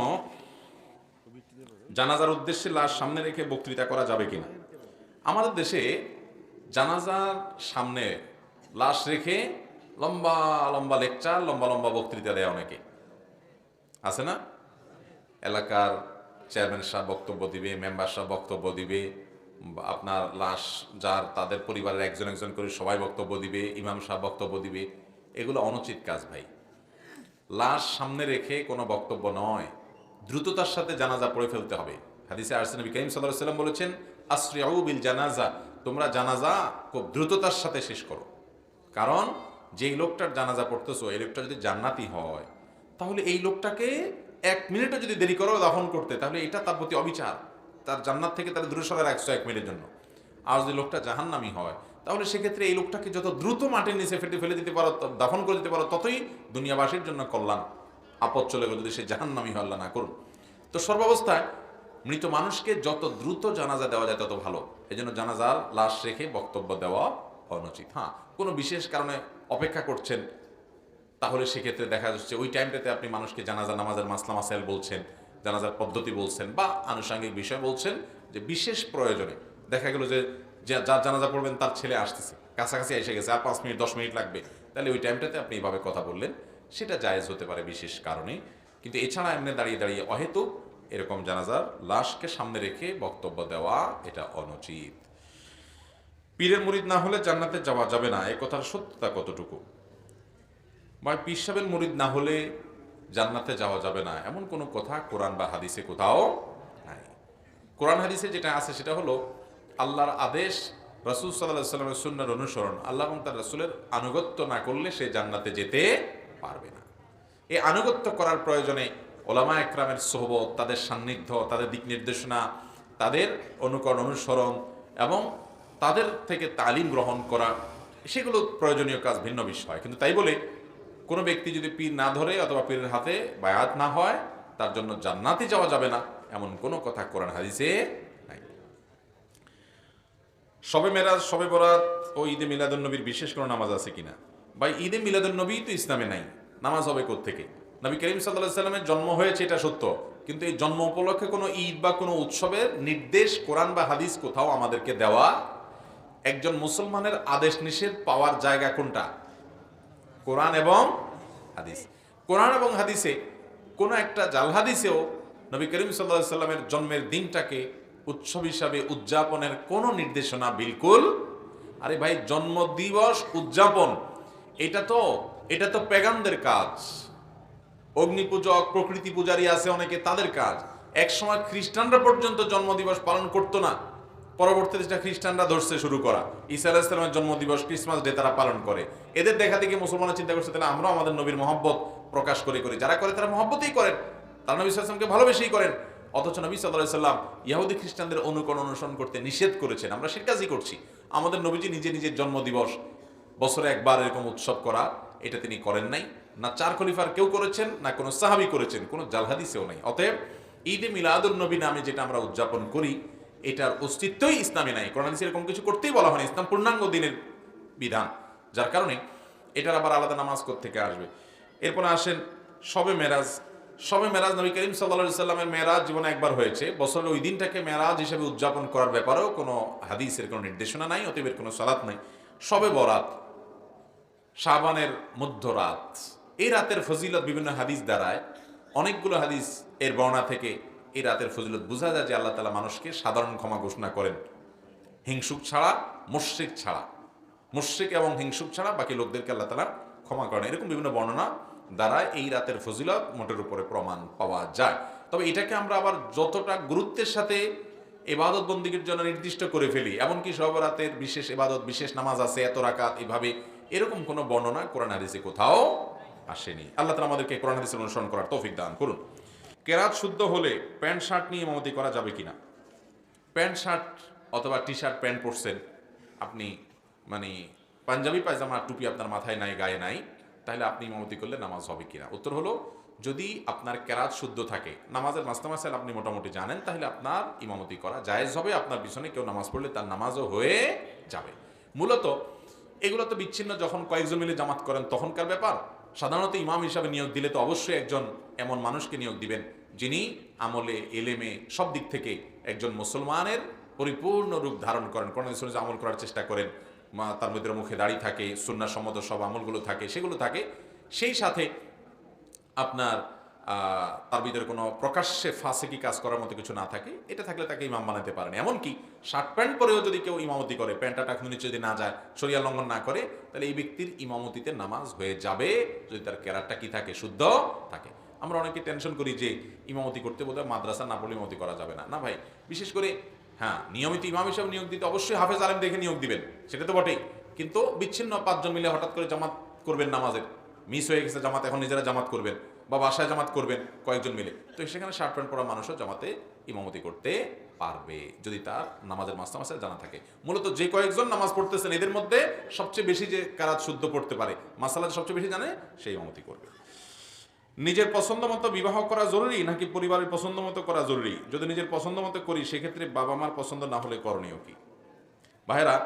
জানাজার উদ্দেশ্যে লাশ সামনে রেখে বক্তৃতা করা যাবে কিনা? আমাদের দেশে জানাজার সামনে লাশ রেখে লম্বা লম্বা লেকচার, লম্বা লম্বা বক্তৃতা দেয় অনেকে, আছে না? এলাকার চেয়ারম্যান সাহেব বক্তব্য দিবে, মেম্বার সাহেব বক্তব্য দিবে, আপনার লাশ যার তাদের পরিবারের একজন একজন করে সবাই বক্তব্য দিবে, ইমাম সাহেব বক্তব্য দিবে। এগুলো অনুচিত কাজ ভাই। লাশ সামনে রেখে কোনো বক্তব্য নয়, দ্রুততার সাথে জানাজা পড়ে ফেলতে হবে। হাদিসে আসছে, নবী করিম সাল্লাল্লাহু আলাইহি ওয়াসাল্লাম বলেছেন, আসরিউ বিল জানাজা, তোমরা জানাজা খুব দ্রুততার সাথে শেষ করো। কারণ যেই লোকটার জানাজা পড়তেছো, এই লোকটা যদি জান্নাতি হয়, তাহলে এই লোকটাকে 1 মিনিটও যদি দেরি করো দাফন করতে, তাহলে এটা তার প্রতি অবিচার, তার জান্নাত থেকে তার দূরে সরায় রাখছো 1 মিনিটের জন্য। আর যদি লোকটা জাহান্নামী হয়, তাহলে সেক্ষেত্রে এই লোকটাকে যত দ্রুত মাটির নিচে ফেলে দিতে পারো, দাফন করে দিতে পারো, ততই দুনিয়াবাসীর জন্য কল্যাণ। আপদ চলে গেল যদি সে জাহান্নামী হয়, আল্লাহ না করুন। তো সর্বাবস্থায় মৃত মানুষকে যত দ্রুত জানাজা দেওয়া যায় তত ভালো। এই জন্য জানাজার লাশ রেখে বক্তব্য দেওয়া অনুচিত। হ্যাঁ, কোনো বিশেষ কারণে অপেক্ষা করছেন, তাহলে সেক্ষেত্রে দেখা যাচ্ছে ওই টাইমটাতে আপনি মানুষকে জানাজা নামাজের মাসলা মাসাইল বলছেন, জানাজার পদ্ধতি বলছেন, বা আনুষঙ্গিক বিষয় বলছেন, যে বিশেষ প্রয়োজনে দেখা গেল যে যার জানাজা পড়বেন তার ছেলে আসতেছে, কাছাকাছি এসে গেছে, আর 5 মিনিট 10 মিনিট লাগবে, তাহলে ওই টাইমটাতে আপনি এইভাবে কথা বললেন, সেটা জায়েজ হতে পারে বিশেষ কারণে। কিন্তু এছাড়া এমনি দাঁড়িয়ে দাঁড়িয়ে অহেতুক এরকম জানাজার লাশকে সামনে রেখে বক্তব্য দেওয়া, এটা অনুচিত। পীরের মুরিদ না হলে জান্নাতে যাওয়া যাবে না, এ কথার সত্যতা কতটুকু? বা পীর সাহেবের মুরিদ না হলে জান্নাতে যাওয়া যাবে না, এমন কোনো কথা কোরআন বা হাদিসে কোথাও নাই। কোরআন হাদিসে যেটা আছে সেটা হলো আল্লাহর আদেশ, রাসূল সাল্লাল্লাহু আলাইহি ওয়াসাল্লামের সুন্নাহর অনুসরণ, আল্লাহ এবং তার রাসূলের আনুগত্য না করলে সে জান্নাতে যেতে পারবে না। এই আনুগত্য করার প্রয়োজনে ওলামা একরামের সোহবত, তাদের সান্নিধ্য, তাদের দিক নির্দেশনা, তাদের অনুকরণ অনুসরণ এবং তাদের থেকে তালিম গ্রহণ করা, সেগুলো প্রয়োজনীয় কাজ, ভিন্ন বিষয়। কিন্তু তাই বলে কোনো ব্যক্তি যদি পীর না ধরে অথবা পীরের হাতে বায়াত না হয়, তার জন্য জান্নাতে যাওয়া যাবে না, এমন কোনো কথা কোরআন হাদিসে নাই। শবে মেরাজ, শবে বরাত ও ঈদে মিলাদুন্নবীর বিশেষ কোনো নামাজ আছে কিনা? ভাই, ঈদে মিলাদুন্নবী তো ইসলামে নাই, নামাজ হবে কোত্থেকে? নবী করিম সাল্লাল্লাহু আলাইহি ওয়াসাল্লামের জন্ম হয়েছে এটা সত্য, কিন্তু এই জন্ম উপলক্ষে কোনো ঈদ বা কোনো উৎসবের নির্দেশ কোরআন বা হাদিস কোথাও আমাদেরকে দেওয়া। একজন মুসলমানের আদেশ নিষেধ পাওয়ার জায়গা কোনটা? কোরআন এবং হাদিস। কোরআন এবং হাদিসে কোনো একটা জাল হাদিসেও নবী করিম সাল্লাল্লাহু আলাইহি ওয়াসাল্লামের জন্মের দিনটাকে উৎসব হিসাবে উদযাপনের কোনো নির্দেশনা বিলকুল। আরে ভাই, জন্মদিবস উদযাপন এটা তো পেগানদের কাজ। অগ্নিপূজক, প্রকৃতি পূজারী আছে অনেকে, তাদের কাজ। একসময় খ্রিস্টানরা পর্যন্ত জন্মদিবস পালন করতো না, পরবর্তীতে সেটা খ্রিস্টানরা ধরছে শুরু করা। ঈসা আলাইহিস সালামের জন্মদিবস, ক্রিসমাস ডে তারা পালন করে। এদের দেখা দেখে মুসলমানরা চিন্তা করছে তাহলে আমরাও আমাদের নবীর মহব্বত প্রকাশ করি। যারা করে তারা মহব্বতেই করেন, তারা নবী সাল্লাল্লাহু আলাইহি ওয়াসাল্লামকে ভালোবেসেই করেন। অথচ নবী সাল্লাল্লাহু আলাইহি ওয়াসাল্লাম ইহুদি খ্রিস্টানদের অনুসরণ করতে নিষেধ করেছেন। আমরা সে কাজই করছি। আমাদের নবীজি নিজের জন্মদিবস বছরে একবার এরকম উৎসব করা, এটা তিনি করেন নাই। না চার খলিফার কেউ করেছেন, না কোনো সাহাবী করেছেন, কোনো জাল হাদিসেও নাই। অতএব ঈদে মিলাদুন নবী নামে যেটা আমরা উদযাপন করি, এটার অস্তিত্বই ইসলামে নাই। কোরআন হাদিসে এরকম কিছু করতেই বলা হয়নি। ইসলাম পূর্ণাঙ্গ দিনের বিধান, যার কারণে এটার আবার আলাদা নামাজ থেকে আসবে। এরপরে আসেন শবে মেরাজ। শবে মেরাজ, নবী করিম সাল্লাল্লাহু আলাইহি সাল্লামের মেরাজ জীবনে একবার হয়েছে। বছরের ওই দিনটাকে মেরাজ হিসেবে উদযাপন করার ব্যাপারেও কোনো হাদিসের কোনো নির্দেশনা নাই, অতএব এর কোনো সালাত নাই। শবে বরাত, শাবানের মধ্যরাত, এই রাতের ফজিলত বিভিন্ন হাদিস দ্বারায়, অনেকগুলো হাদিস এর বর্ণনা থেকে এই রাতের ফজিলত বোঝা যায় যে আল্লাহ তাআলা মানুষকে সাধারণ ক্ষমা ঘোষণা করেন, হিংসুক ছাড়া, মুশরিক ছাড়া। মুশরিক এবং হিংসুক ছাড়া বাকি লোকদেরকে আল্লাহ তাআলা ক্ষমা করেন। এরকম বিভিন্ন বর্ণনা দ্বারা এই রাতের ফজিলত মোটের উপরে প্রমাণ পাওয়া যায়। তবে এটাকে আমরা আবার যতটা গুরুত্বের সাথে ইবাদত বন্দেগীর জন্য নির্দিষ্ট করে ফেলি, এমনকি সব রাতের বিশেষ ইবাদত, বিশেষ নামাজ আছে এত রাকাত, এভাবে এরকম কোনো বর্ণনা কোরআন হাদিসে কোথাও আসেনি। আল্লাহ তাআলা আমাদেরকে কোরআন হাদিসের অনুসরণ করার তৌফিক দান করুন। কেরাত শুদ্ধ হলে প্যান্ট শার্ট নিয়ে ইমামতি করা যাবে কিনা? প্যান্ট শার্ট অথবা টি শার্ট প্যান্ট পরছেন আপনি, মানে পাঞ্জাবি পায়জামা টুপি আপনার মাথায় নাই, গায়ে নাই, তাহলে আপনি ইমামতি করলে নামাজ হবে কিনা? উত্তর হলো, যদি আপনার কেরাত শুদ্ধ থাকে, নামাজের মাসলা মাসাইল আপনি মোটামুটি জানেন, তাহলে আপনার ইমামতি করা জায়েজ হবে। আপনার পিছনে কেউ নামাজ পড়লে তার নামাজও হয়ে যাবে। মূলত এগুলো তো বিচ্ছিন্ন, যখন কয়েকজন মিলে জামাত করেন তখনকার ব্যাপার। সাধারণত ইমাম হিসাবে নিয়োগ দিলে তো অবশ্যই একজন এমন মানুষকে নিয়োগ দিবেন যিনি আমলে, এলেমে, সব দিক থেকে একজন মুসলমানের পরিপূর্ণ রূপ ধারণ করেন, কোরআন সুন্নাহ আমল করার চেষ্টা করেন, তার মধ্যে মুখে দাড়ি থাকে, সুন্নাহ সম্মত সব আমলগুলো থাকে, সেগুলো থাকে। সেই সাথে আপনার তার ভিতরে কোনো প্রকাশ্যে ফাসিকি কাজ করার মতো কিছু না থাকে, এটা থাকলে তাকে ইমাম বানাতে পারেন। এমনকি শার্ট প্যান্ট পরেও যদি কেউ ইমামতি করে, প্যান্টটা টাকনু নিচে যদি না যায়, শরিয়া লঙ্ঘন না করে, তাহলে এই ব্যক্তির ইমামতিতে নামাজ হয়ে যাবে, যদি তার কেরাতটা কি থাকে, শুদ্ধ থাকে। আমরা অনেকে টেনশন করি যে ইমামতি করতে বোধহয় মাদ্রাসা না পড়লে ইমামতি করা যাবে না। না ভাই, বিশেষ করে হ্যাঁ, নিয়মিত ইমাম হিসাবে নিয়োগ দিতে অবশ্যই হাফেজ আলেম দেখে নিয়োগ দিবেন, সেটা তো বটেই। কিন্তু বিচ্ছিন্ন পাঁচজন মিলে হঠাৎ করে জামাত করবেন, নামাজের মিস হয়ে গেছে জামাত, এখন নিজেরা জামাত করবেন বা বাসায় জামাত করবেন কয়েকজন মিলে, তো সেখানে শার্ট প্যান্ট পরা মানুষও জামাতে ইমামতি করতে পারবে, যদি তার নামাজের মাসলা মাসাইল জানা থাকে। মূলত যে কয়েকজন নামাজ পড়তেছেন এদের মধ্যে সবচেয়ে বেশি যে কারাত শুদ্ধ পড়তে পারে, মাসালা সবচেয়ে বেশি জানে, সেই ইমামতি করবে। নিজের পছন্দ মতো বিবাহ করা জরুরি নাকি পরিবারের পছন্দ মতো করা জরুরি? যদি নিজের পছন্দ মতো করি, সেক্ষেত্রে বাবা মার পছন্দ না হলে করণীয় কি? ভাইরা,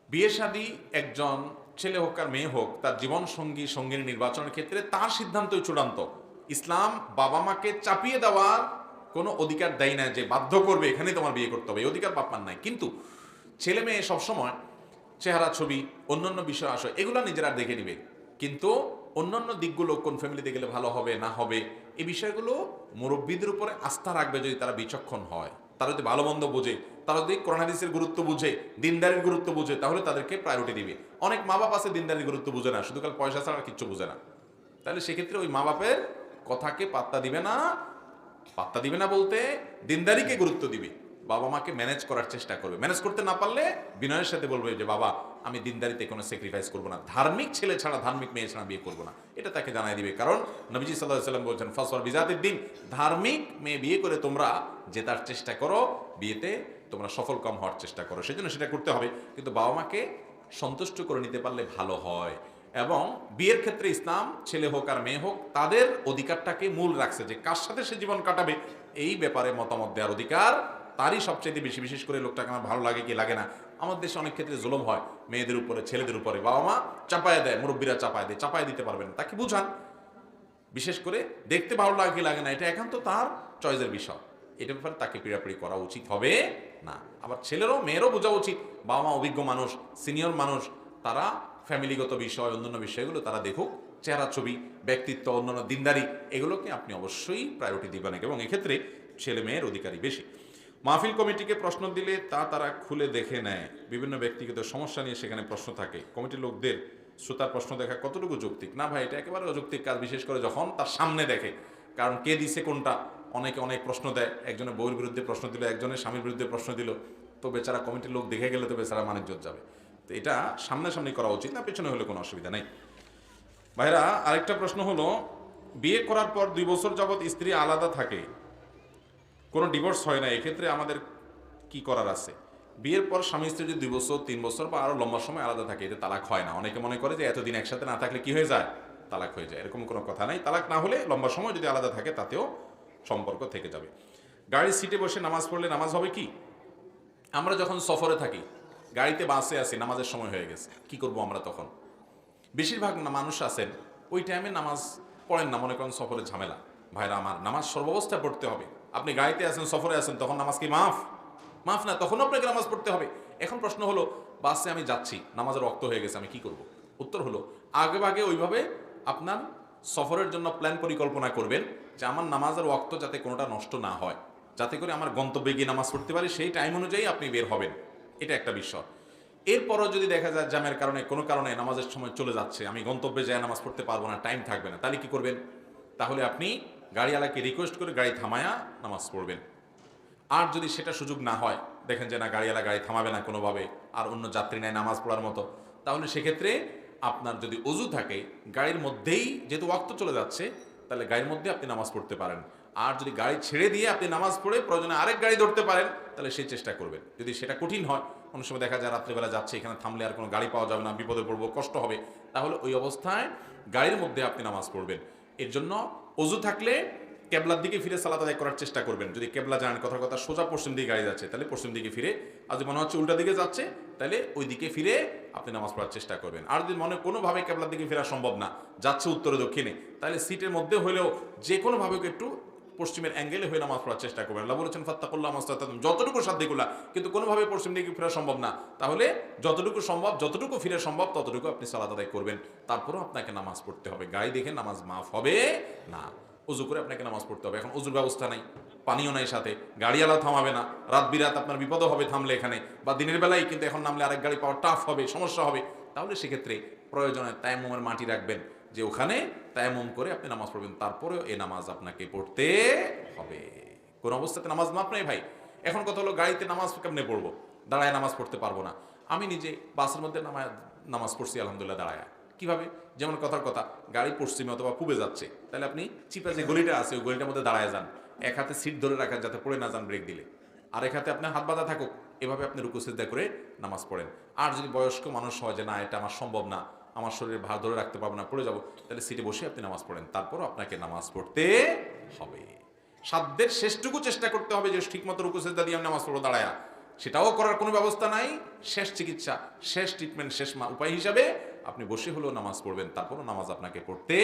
বিয়ে শাদী একজন ছেলে হোক আর মেয়ে হোক, তার জীবন সঙ্গী সঙ্গিনী নির্বাচনের ক্ষেত্রে তার সিদ্ধান্তই চূড়ান্ত। ইসলাম বাবা মাকে চাপিয়ে দেওয়ার কোনো অধিকার দেয় না যে বাধ্য করবে এখানেই তোমার বিয়ে করতে হবে, এই অধিকার বাপ্পার নাই। কিন্তু ছেলে মেয়ে সবসময় চেহারা, ছবি, অন্যান্য বিষয় আসে, এগুলো নিজেরা দেখে নিবে। কিন্তু অন্যান্য দিকগুলো কোন ফ্যামিলিতে গেলে ভালো হবে না হবে, এই বিষয়গুলো মুরব্বীদের উপরে আস্থা রাখবে যদি তারা বিচক্ষণ হয়, তারা যদি ভালো মন্দ বোঝে, তারা যদি কোরআন হাদিসের গুরুত্ব বুঝে, দিনদারির গুরুত্ব বুঝে, তাহলে তাদেরকে প্রায়োরিটি দিবে। অনেক মা বাপ আছে দিনদারির গুরুত্ব বুঝে না, শুধু কাল পয়সা ছাড়া কিচ্ছু বুঝে না। তাহলে সেক্ষেত্রে ওই মা বাপের কথাকে পাত্তা দিবে না। পাত্তা দিবে না বলতে দিনদারিকে গুরুত্ব দিবে, বাবা মাকে ম্যানেজ করার চেষ্টা করবে। ম্যানেজ করতে না পারলে বিনয়ের সাথে বলবে যে বাবা, আমি দিনদারিতে কোনো স্যাক্রিফাইস করবো না, ধার্মিক ছেলে ছাড়া, ধার্মিক মেয়ে ছাড়া বিয়ে করবো না, এটা তাকে জানাই দিবে। কারণ নবীজি সাল্লাল্লাহু আলাইহি ওয়াসাল্লাম বলছেন, ফাসওয়াল বিজাতিদ দ্বীন, ধার্মিক মেয়ে বিয়ে করে তোমরা জেতার চেষ্টা করো, বিয়েতে তোমরা সফল কাম হওয়ার চেষ্টা করো। সেজন্য সেটা করতে হবে, কিন্তু বাবা মাকে সন্তুষ্ট করে নিতে পারলে ভালো হয়। এবং বিয়ের ক্ষেত্রে ইসলাম ছেলে হোক আর মেয়ে হোক তাদের অধিকারটাকে মূল রাখছে, যে কার সাথে সে জীবন কাটাবে এই ব্যাপারে মতামত দেওয়ার অধিকার তারই সবচেয়ে বেশি। বিশেষ করে লোকটাকে আমার ভালো লাগে কি লাগে না, আমাদের দেশে অনেক ক্ষেত্রে জুলুম হয় মেয়েদের উপরে, ছেলেদের উপরে, বাবা মা চাপায় দেয়, মুরব্বীরা চাপায় দেয়, চাপায় দিতে পারবেন, তাকে বুঝান। বিশেষ করে দেখতে ভালো লাগে কি লাগে না, এটা একান্ত তার চয়েসের বিষয়, এটা ব্যাপারে তাকে পিড়াপিড়ি করা উচিত হবে না। আবার ছেলেরও মেয়েরও বোঝা উচিত, বাবা মা অভিজ্ঞ মানুষ, সিনিয়র মানুষ, তারা ফ্যামিলিগত বিষয়, অন্যান্য বিষয়গুলো তারা দেখুক, চেহারা, ছবি, ব্যক্তিত্ব, অন্যান্য দিনদারি, এগুলোকে আপনি অবশ্যই প্রায়োরিটি দিবেন, এবং এক্ষেত্রে ছেলে মেয়ের অধিকারই বেশি। মাহফিল কমিটিকে প্রশ্ন দিলে তারা খুলে দেখে নেয়, বিভিন্ন ব্যক্তিগত সমস্যা নিয়ে সেখানে প্রশ্ন থাকে, কমিটির লোকদের শ্রোতার প্রশ্ন দেখা কতটুকু যৌক্তিক? না ভাই, এটা একেবারে অযৌক্তিক কাজ, বিশেষ করে যখন তার সামনে দেখে। কারণ কে দিছে কোনটা, অনেকে অনেক প্রশ্ন দেয়, একজনের বউয়ের বিরুদ্ধে প্রশ্ন দিল, একজনের স্বামীর বিরুদ্ধে প্রশ্ন দিল, তো বেচারা কমিটির লোক দেখে গেলে তো বেচারা মানিজ্জত যাবে। তো এটা সামনাসামনি করা উচিত না, পেছনে হলে কোনো অসুবিধা নেই। ভাইরা, আরেকটা প্রশ্ন হলো, বিয়ে করার পর 2 বছর যাবৎ স্ত্রী আলাদা থাকে, কোনো ডিভোর্স হয় না, এক্ষেত্রে আমাদের কি করার আছে? বিয়ের পর স্বামী স্ত্রী যদি 2 বছর 3 বছর বা আরো লম্বা সময় আলাদা থাকে, এটা তালাক হয় না। অনেকে মনে করে যে এতদিন একসাথে না থাকলে কি হয়ে যায়, তালাক হয়ে যায়। এরকম কোনো কথা নাই। তালাক না হলে লম্বা সময় যদি আলাদা থাকে তাতেও সম্পর্ক থেকে যাবে। গাড়ির সিটে বসে নামাজ পড়লে নামাজ হবে কি? আমরা যখন সফরে থাকি, গাড়িতে বাসে আছি, নামাজের সময় হয়ে গেছে, কি করব আমরা তখন? বেশিরভাগ মানুষ আছেন ওই টাইমে নামাজ পড়েন না, মনে করেন সফরের ঝামেলা। ভাইরা আমার, নামাজ সর্বাবস্থায় পড়তে হবে। আপনি গাড়িতে আছেন, সফরে আছেন, তখন নামাজ কি মাফ না? তখন আপনাকে নামাজ পড়তে হবে। এখন প্রশ্ন হলো, বাসে আমি যাচ্ছি, নামাজের রক্ত হয়ে গেছে, আমি কি করব? উত্তর হলো, আগে ভাগে ওইভাবে আপনার সফরের জন্য প্ল্যান পরিকল্পনা করবেন যে আমার নামাজের ওয়াক্ত যাতে কোনোটা নষ্ট না হয়, যাতে করে আমার গন্তব্যে গিয়ে নামাজ পড়তে পারি, সেই টাইম অনুযায়ী আপনি বের হবেন। এটা একটা বিষয়। এরপরও যদি দেখা যায় জ্যামের কারণে কোনো কারণে নামাজের সময় চলে যাচ্ছে, আমি গন্তব্যে যায় নামাজ পড়তে পারবো না, টাইম থাকবে না, তাহলে কি করবেন? তাহলে আপনি গাড়িওয়ালাকে রিকোয়েস্ট করে গাড়ি থামায়া নামাজ পড়বেন। আর যদি সেটা সুযোগ না হয়, দেখেন যে না, গাড়িওয়ালা গাড়ি থামাবে না কোনোভাবে, আর অন্য যাত্রী নেয় নামাজ পড়ার মতো, তাহলে সেক্ষেত্রে আপনার যদি অজু থাকে, গাড়ির মধ্যেই যেহেতু ওয়াক্ত চলে যাচ্ছে, তাহলে গাড়ির মধ্যে আপনি নামাজ পড়তে পারেন। আর যদি গাড়ি ছেড়ে দিয়ে আপনি নামাজ পড়ে প্রয়োজনে আরেক গাড়ি ধরতে পারেন, তাহলে সেই চেষ্টা করবেন। যদি সেটা কঠিন হয়, অনেক সময় দেখা যায় রাত্রিবেলা যাচ্ছে, এখানে থামলে আর কোনো গাড়ি পাওয়া যাবে না, বিপদে পড়বো, কষ্ট হবে, তাহলে ওই অবস্থায় গাড়ির মধ্যে আপনি নামাজ পড়বেন। এর জন্য অজু থাকলে কেবলার দিকে ফিরে সালাত আদায় করার চেষ্টা করবেন। যদি কেবলা জানেন, কথা কথা সোজা পশ্চিম দিকে গাড়ি যাচ্ছে, তাহলে পশ্চিম দিকে ফিরে, আর যদি মনে হচ্ছে উল্টা দিকে যাচ্ছে, তাহলে ওই দিকে ফিরে আপনি নামাজ পড়ার চেষ্টা করবেন। আর যদি মনে কোনোভাবে কেবলার দিকে ফেরা সম্ভব না, যাচ্ছে উত্তরে দক্ষিণে, তাহলে সিটের মধ্যে হলেও যে কোনোভাবে একটু পশ্চিমের অ্যাঙ্গেলে হয়ে নামাজ পড়ার চেষ্টা করবেন। আল্লাহ বলেছেন ফাত্তাকুল্লাহ মাস্তাতাতুম, যতটুকু সাধ্যগুলা, কিন্তু কোনোভাবে পশ্চিম দিকে ফেরা সম্ভব না, তাহলে যতটুকু সম্ভব, যতটুকু ফিরে সম্ভব ততটুকু আপনি সালাত আদায় করবেন। তারপরেও আপনাকে নামাজ পড়তে হবে। গাড়ি দেখে নামাজ মাফ হবে না, উজু করে আপনাকে নামাজ পড়তে হবে। এখন উজুর ব্যবস্থা নাই, পানিও নাই সাথে, গাড়িওয়ালা থামাবে না, রাত বিরাত আপনার বিপদও হবে থামলে এখানে, বা দিনের বেলায়, কিন্তু এখন নামলে আরেক গাড়ি পাওয়া টাফ হবে, সমস্যা হবে, তাহলে সেক্ষেত্রে প্রয়োজনে তায়াম্মুমের মাটি রাখবেন, যে ওখানে তায়াম্মুম করে আপনি নামাজ পড়বেন। তারপরেও এই নামাজ আপনাকে পড়তে হবে। কোন অবস্থাতে নামাজ মাপ নেই ভাই। এখন কথা হলো, গাড়িতে নামাজ কেমনে পড়বো? দাঁড়ায় নামাজ পড়তে পারবো না। আমি নিজে বাসের মধ্যে নামাজ পড়ছি আলহামদুলিল্লাহ দাঁড়ায়। কিভাবে? যেমন কথার কথা, গাড়ি পশ্চিমে অথবা পূবে যাচ্ছে, তাহলে আপনি চিপা যে গলিটা আছে ওই গলিটার মধ্যে দাঁড়ায় যান, এক হাতে সিট ধরে রাখেন যাতে পড়ে না যান ব্রেক দিলে, আর এক হাতে আপনার হাত বাঁধা থাকুক, এভাবে আপনি রুকু সিজদা করে নামাজ পড়েন। আর যদি বয়স্ক মানুষ হয় যে না, এটা আমার সম্ভব না, আমার শরীরে ভার ধরে রাখতে পারবো না, পড়ে যাবো, তাহলে সিটে বসে আপনি নামাজ পড়েন। তারপরও আপনাকে নামাজ পড়তে হবে। সাধ্যের শেষটুকু চেষ্টা করতে হবে যে ঠিকমতো রুকু সিজদা দিয়ে আমি নামাজ পড়বো দাঁড়ায়া। সেটাও করার কোনো ব্যবস্থা নাই। শেষ চিকিৎসা, শেষ ট্রিটমেন্ট, শেষ উপায় হিসাবে আপনি বসে হলেও নামাজ পড়বেন, তারপরও নামাজ আপনাকে পড়তে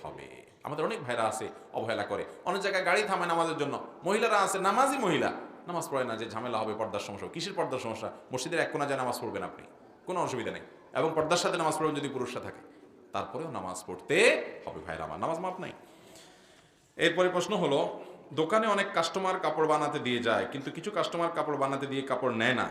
হবে। আমাদের অনেক ভাইরা আছে অবহেলা করে, অনেক জায়গায় গাড়ি থামে নামাজের জন্য, মহিলারা আছে নামাজই মহিলা, নামাজ পড়ে না, যে ঝামেলা হবে, পর্দার সমস্যা। কিসের পর্দার সমস্যা? মসজিদের এক কোণা যায় নামাজ পড়বেন আপনি, কোনো অসুবিধা নেই, এবং পর্দার সাথে নামাজ পড়বেন যদি পুরুষরা থাকে, তারপরেও নামাজ পড়তে হবে ভাইরা আমার, নামাজ মাপ নাই। এরপরে প্রশ্ন হলো, দোকানে অনেক কাস্টমার কাপড় বানাতে দিয়ে যায়, কিন্তু কিছু কাস্টমার কাপড় বানাতে দিয়ে কাপড় নেয় না,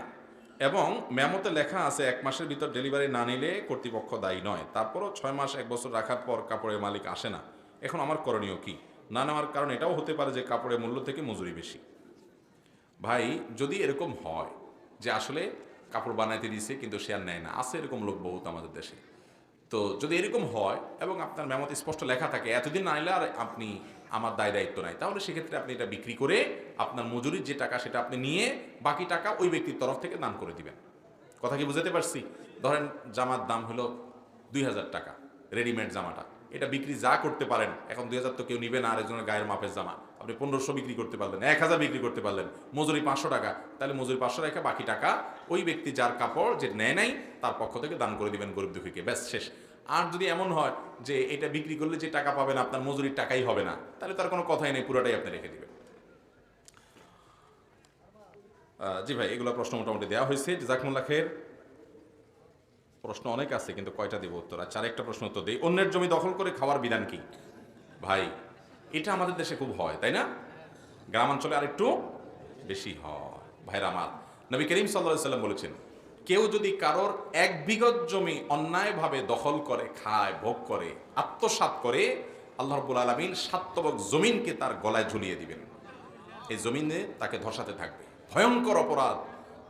এবং মেমোতে লেখা আছে 1 মাসের ভিতর ডেলিভারি না নিলে কর্তৃপক্ষ দায়ী নয়। তারপরও 6 মাস 1 বছর রাখার পর কাপড়ের মালিক আসে না। এখন আমার করণীয় কি? না নেওয়ার কারণ এটাও হতে পারে যে কাপড়ের মূল্য থেকে মজুরি বেশি। ভাই, যদি এরকম হয় যে আসলে কাপড় বানাইতে দিছে কিন্তু সে আর নেয় না, আছে এরকম লোক বহুত আমাদের দেশে, তো যদি এরকম হয় এবং আপনার মেমোতে স্পষ্ট লেখা থাকে এতদিন না নিলে আর আপনি আমার দায় দায়িত্ব নাই, তাহলে সেক্ষেত্রে আপনি এটা বিক্রি করে আপনার মজুরির যে টাকা সেটা আপনি নিয়ে বাকি টাকা ওই ব্যক্তির তরফ থেকে দান করে দিবেন। কথা কি বুঝতে পারছি? ধরেন জামার দাম হলো 2000 টাকা, রেডিমেড জামাটা, এটা বিক্রি যা করতে পারেন, এখন 2000 তো কেউ নিবে না, আরেকজনের গায়ের মাপের জামা, আপনি 1500 বিক্রি করতে পারলেন, 1000 বিক্রি করতে পারলেন, মজুরি 500 টাকা, তাহলে মজুরি 500 রেখে বাকি টাকা ওই ব্যক্তি যার কাপড় যে নেয় নাই তার পক্ষ থেকে দান করে দিবেন গরিব দুঃখীকে, ব্যাস শেষ। আর যদি এমন হয় যে এটা বিক্রি করলে যে টাকা পাবেন আপনার মজুরির টাকাই হবে না, তাহলে তার কোনো কথাই নেই, পুরোটাই আপনি রেখে দিবেন। জি ভাই, এগুলো প্রশ্ন মোটামুটি দেওয়া হয়েছে, জাযাকুমুল্লাহ খাইর। প্রশ্ন অনেক আছে কিন্তু কয়টা দেব উত্তর? আচ্ছা, আরেকটা প্রশ্ন উত্তর দিই, অন্যের জমি দখল করে খাওয়ার বিধান কি? ভাই, এটা আমাদের দেশে খুব হয়, তাই না? গ্রামাঞ্চলে আরেকটু বেশি হয়। ভাইরা আমার, নবী করিম সাল্লাল্লাহু আলাইহি সাল্লাম বলেছেন, কেউ যদি কারোর 1 বিঘত জমি অন্যায়ভাবে দখল করে, খায়, ভোগ করে, আত্মসাৎ করে, আল্লাহ রাব্বুল আলামিন 7 তবক জমিনকে তার গলায় ঝুলিয়ে দিবেন। এই জমিনে তাকে ধসাতে থাকবে। ভয়ঙ্কর অপরাধ।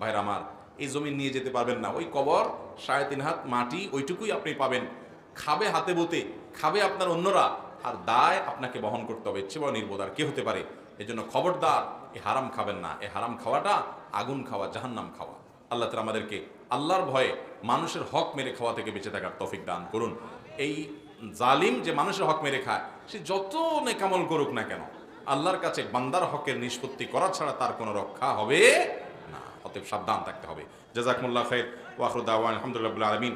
ভাইরা আমার, এই জমিন নিয়ে যেতে পারবেন না। ওই কবর 3.5 হাত মাটি, ওইটুকুই আপনি পাবেন। খাবে হাতে বতে, খাবে আপনার অন্যরা, আর দায় আপনাকে বহন করতে হবে। ইচ্ছে বড় নির্বোধ আর কে হতে পারে? এই জন্য খবরদার, এ হারাম খাবেন না। এ হারাম খাওয়াটা আগুন খাওয়া, জাহান্নাম খাওয়া। আল্লাহ তাআলা আমাদেরকে আল্লাহর ভয়ে মানুষের হক মেরে খাওয়া থেকে বেঁচে থাকার তৌফিক দান করুন। এই জালিম যে মানুষের হক মেরে খায়, সে যত নেকামল করুক না কেন, আল্লাহর কাছে বান্দার হকের নিষ্পত্তি করা ছাড়া তার কোনো রক্ষা হবে না। অতএব সাবধান থাকতে হবে। জাযাকুমুল্লাহ খাইর ওয়া আখিরু দাওয়ানা আলহামদুলিল্লাহি রাব্বিল আলামিন।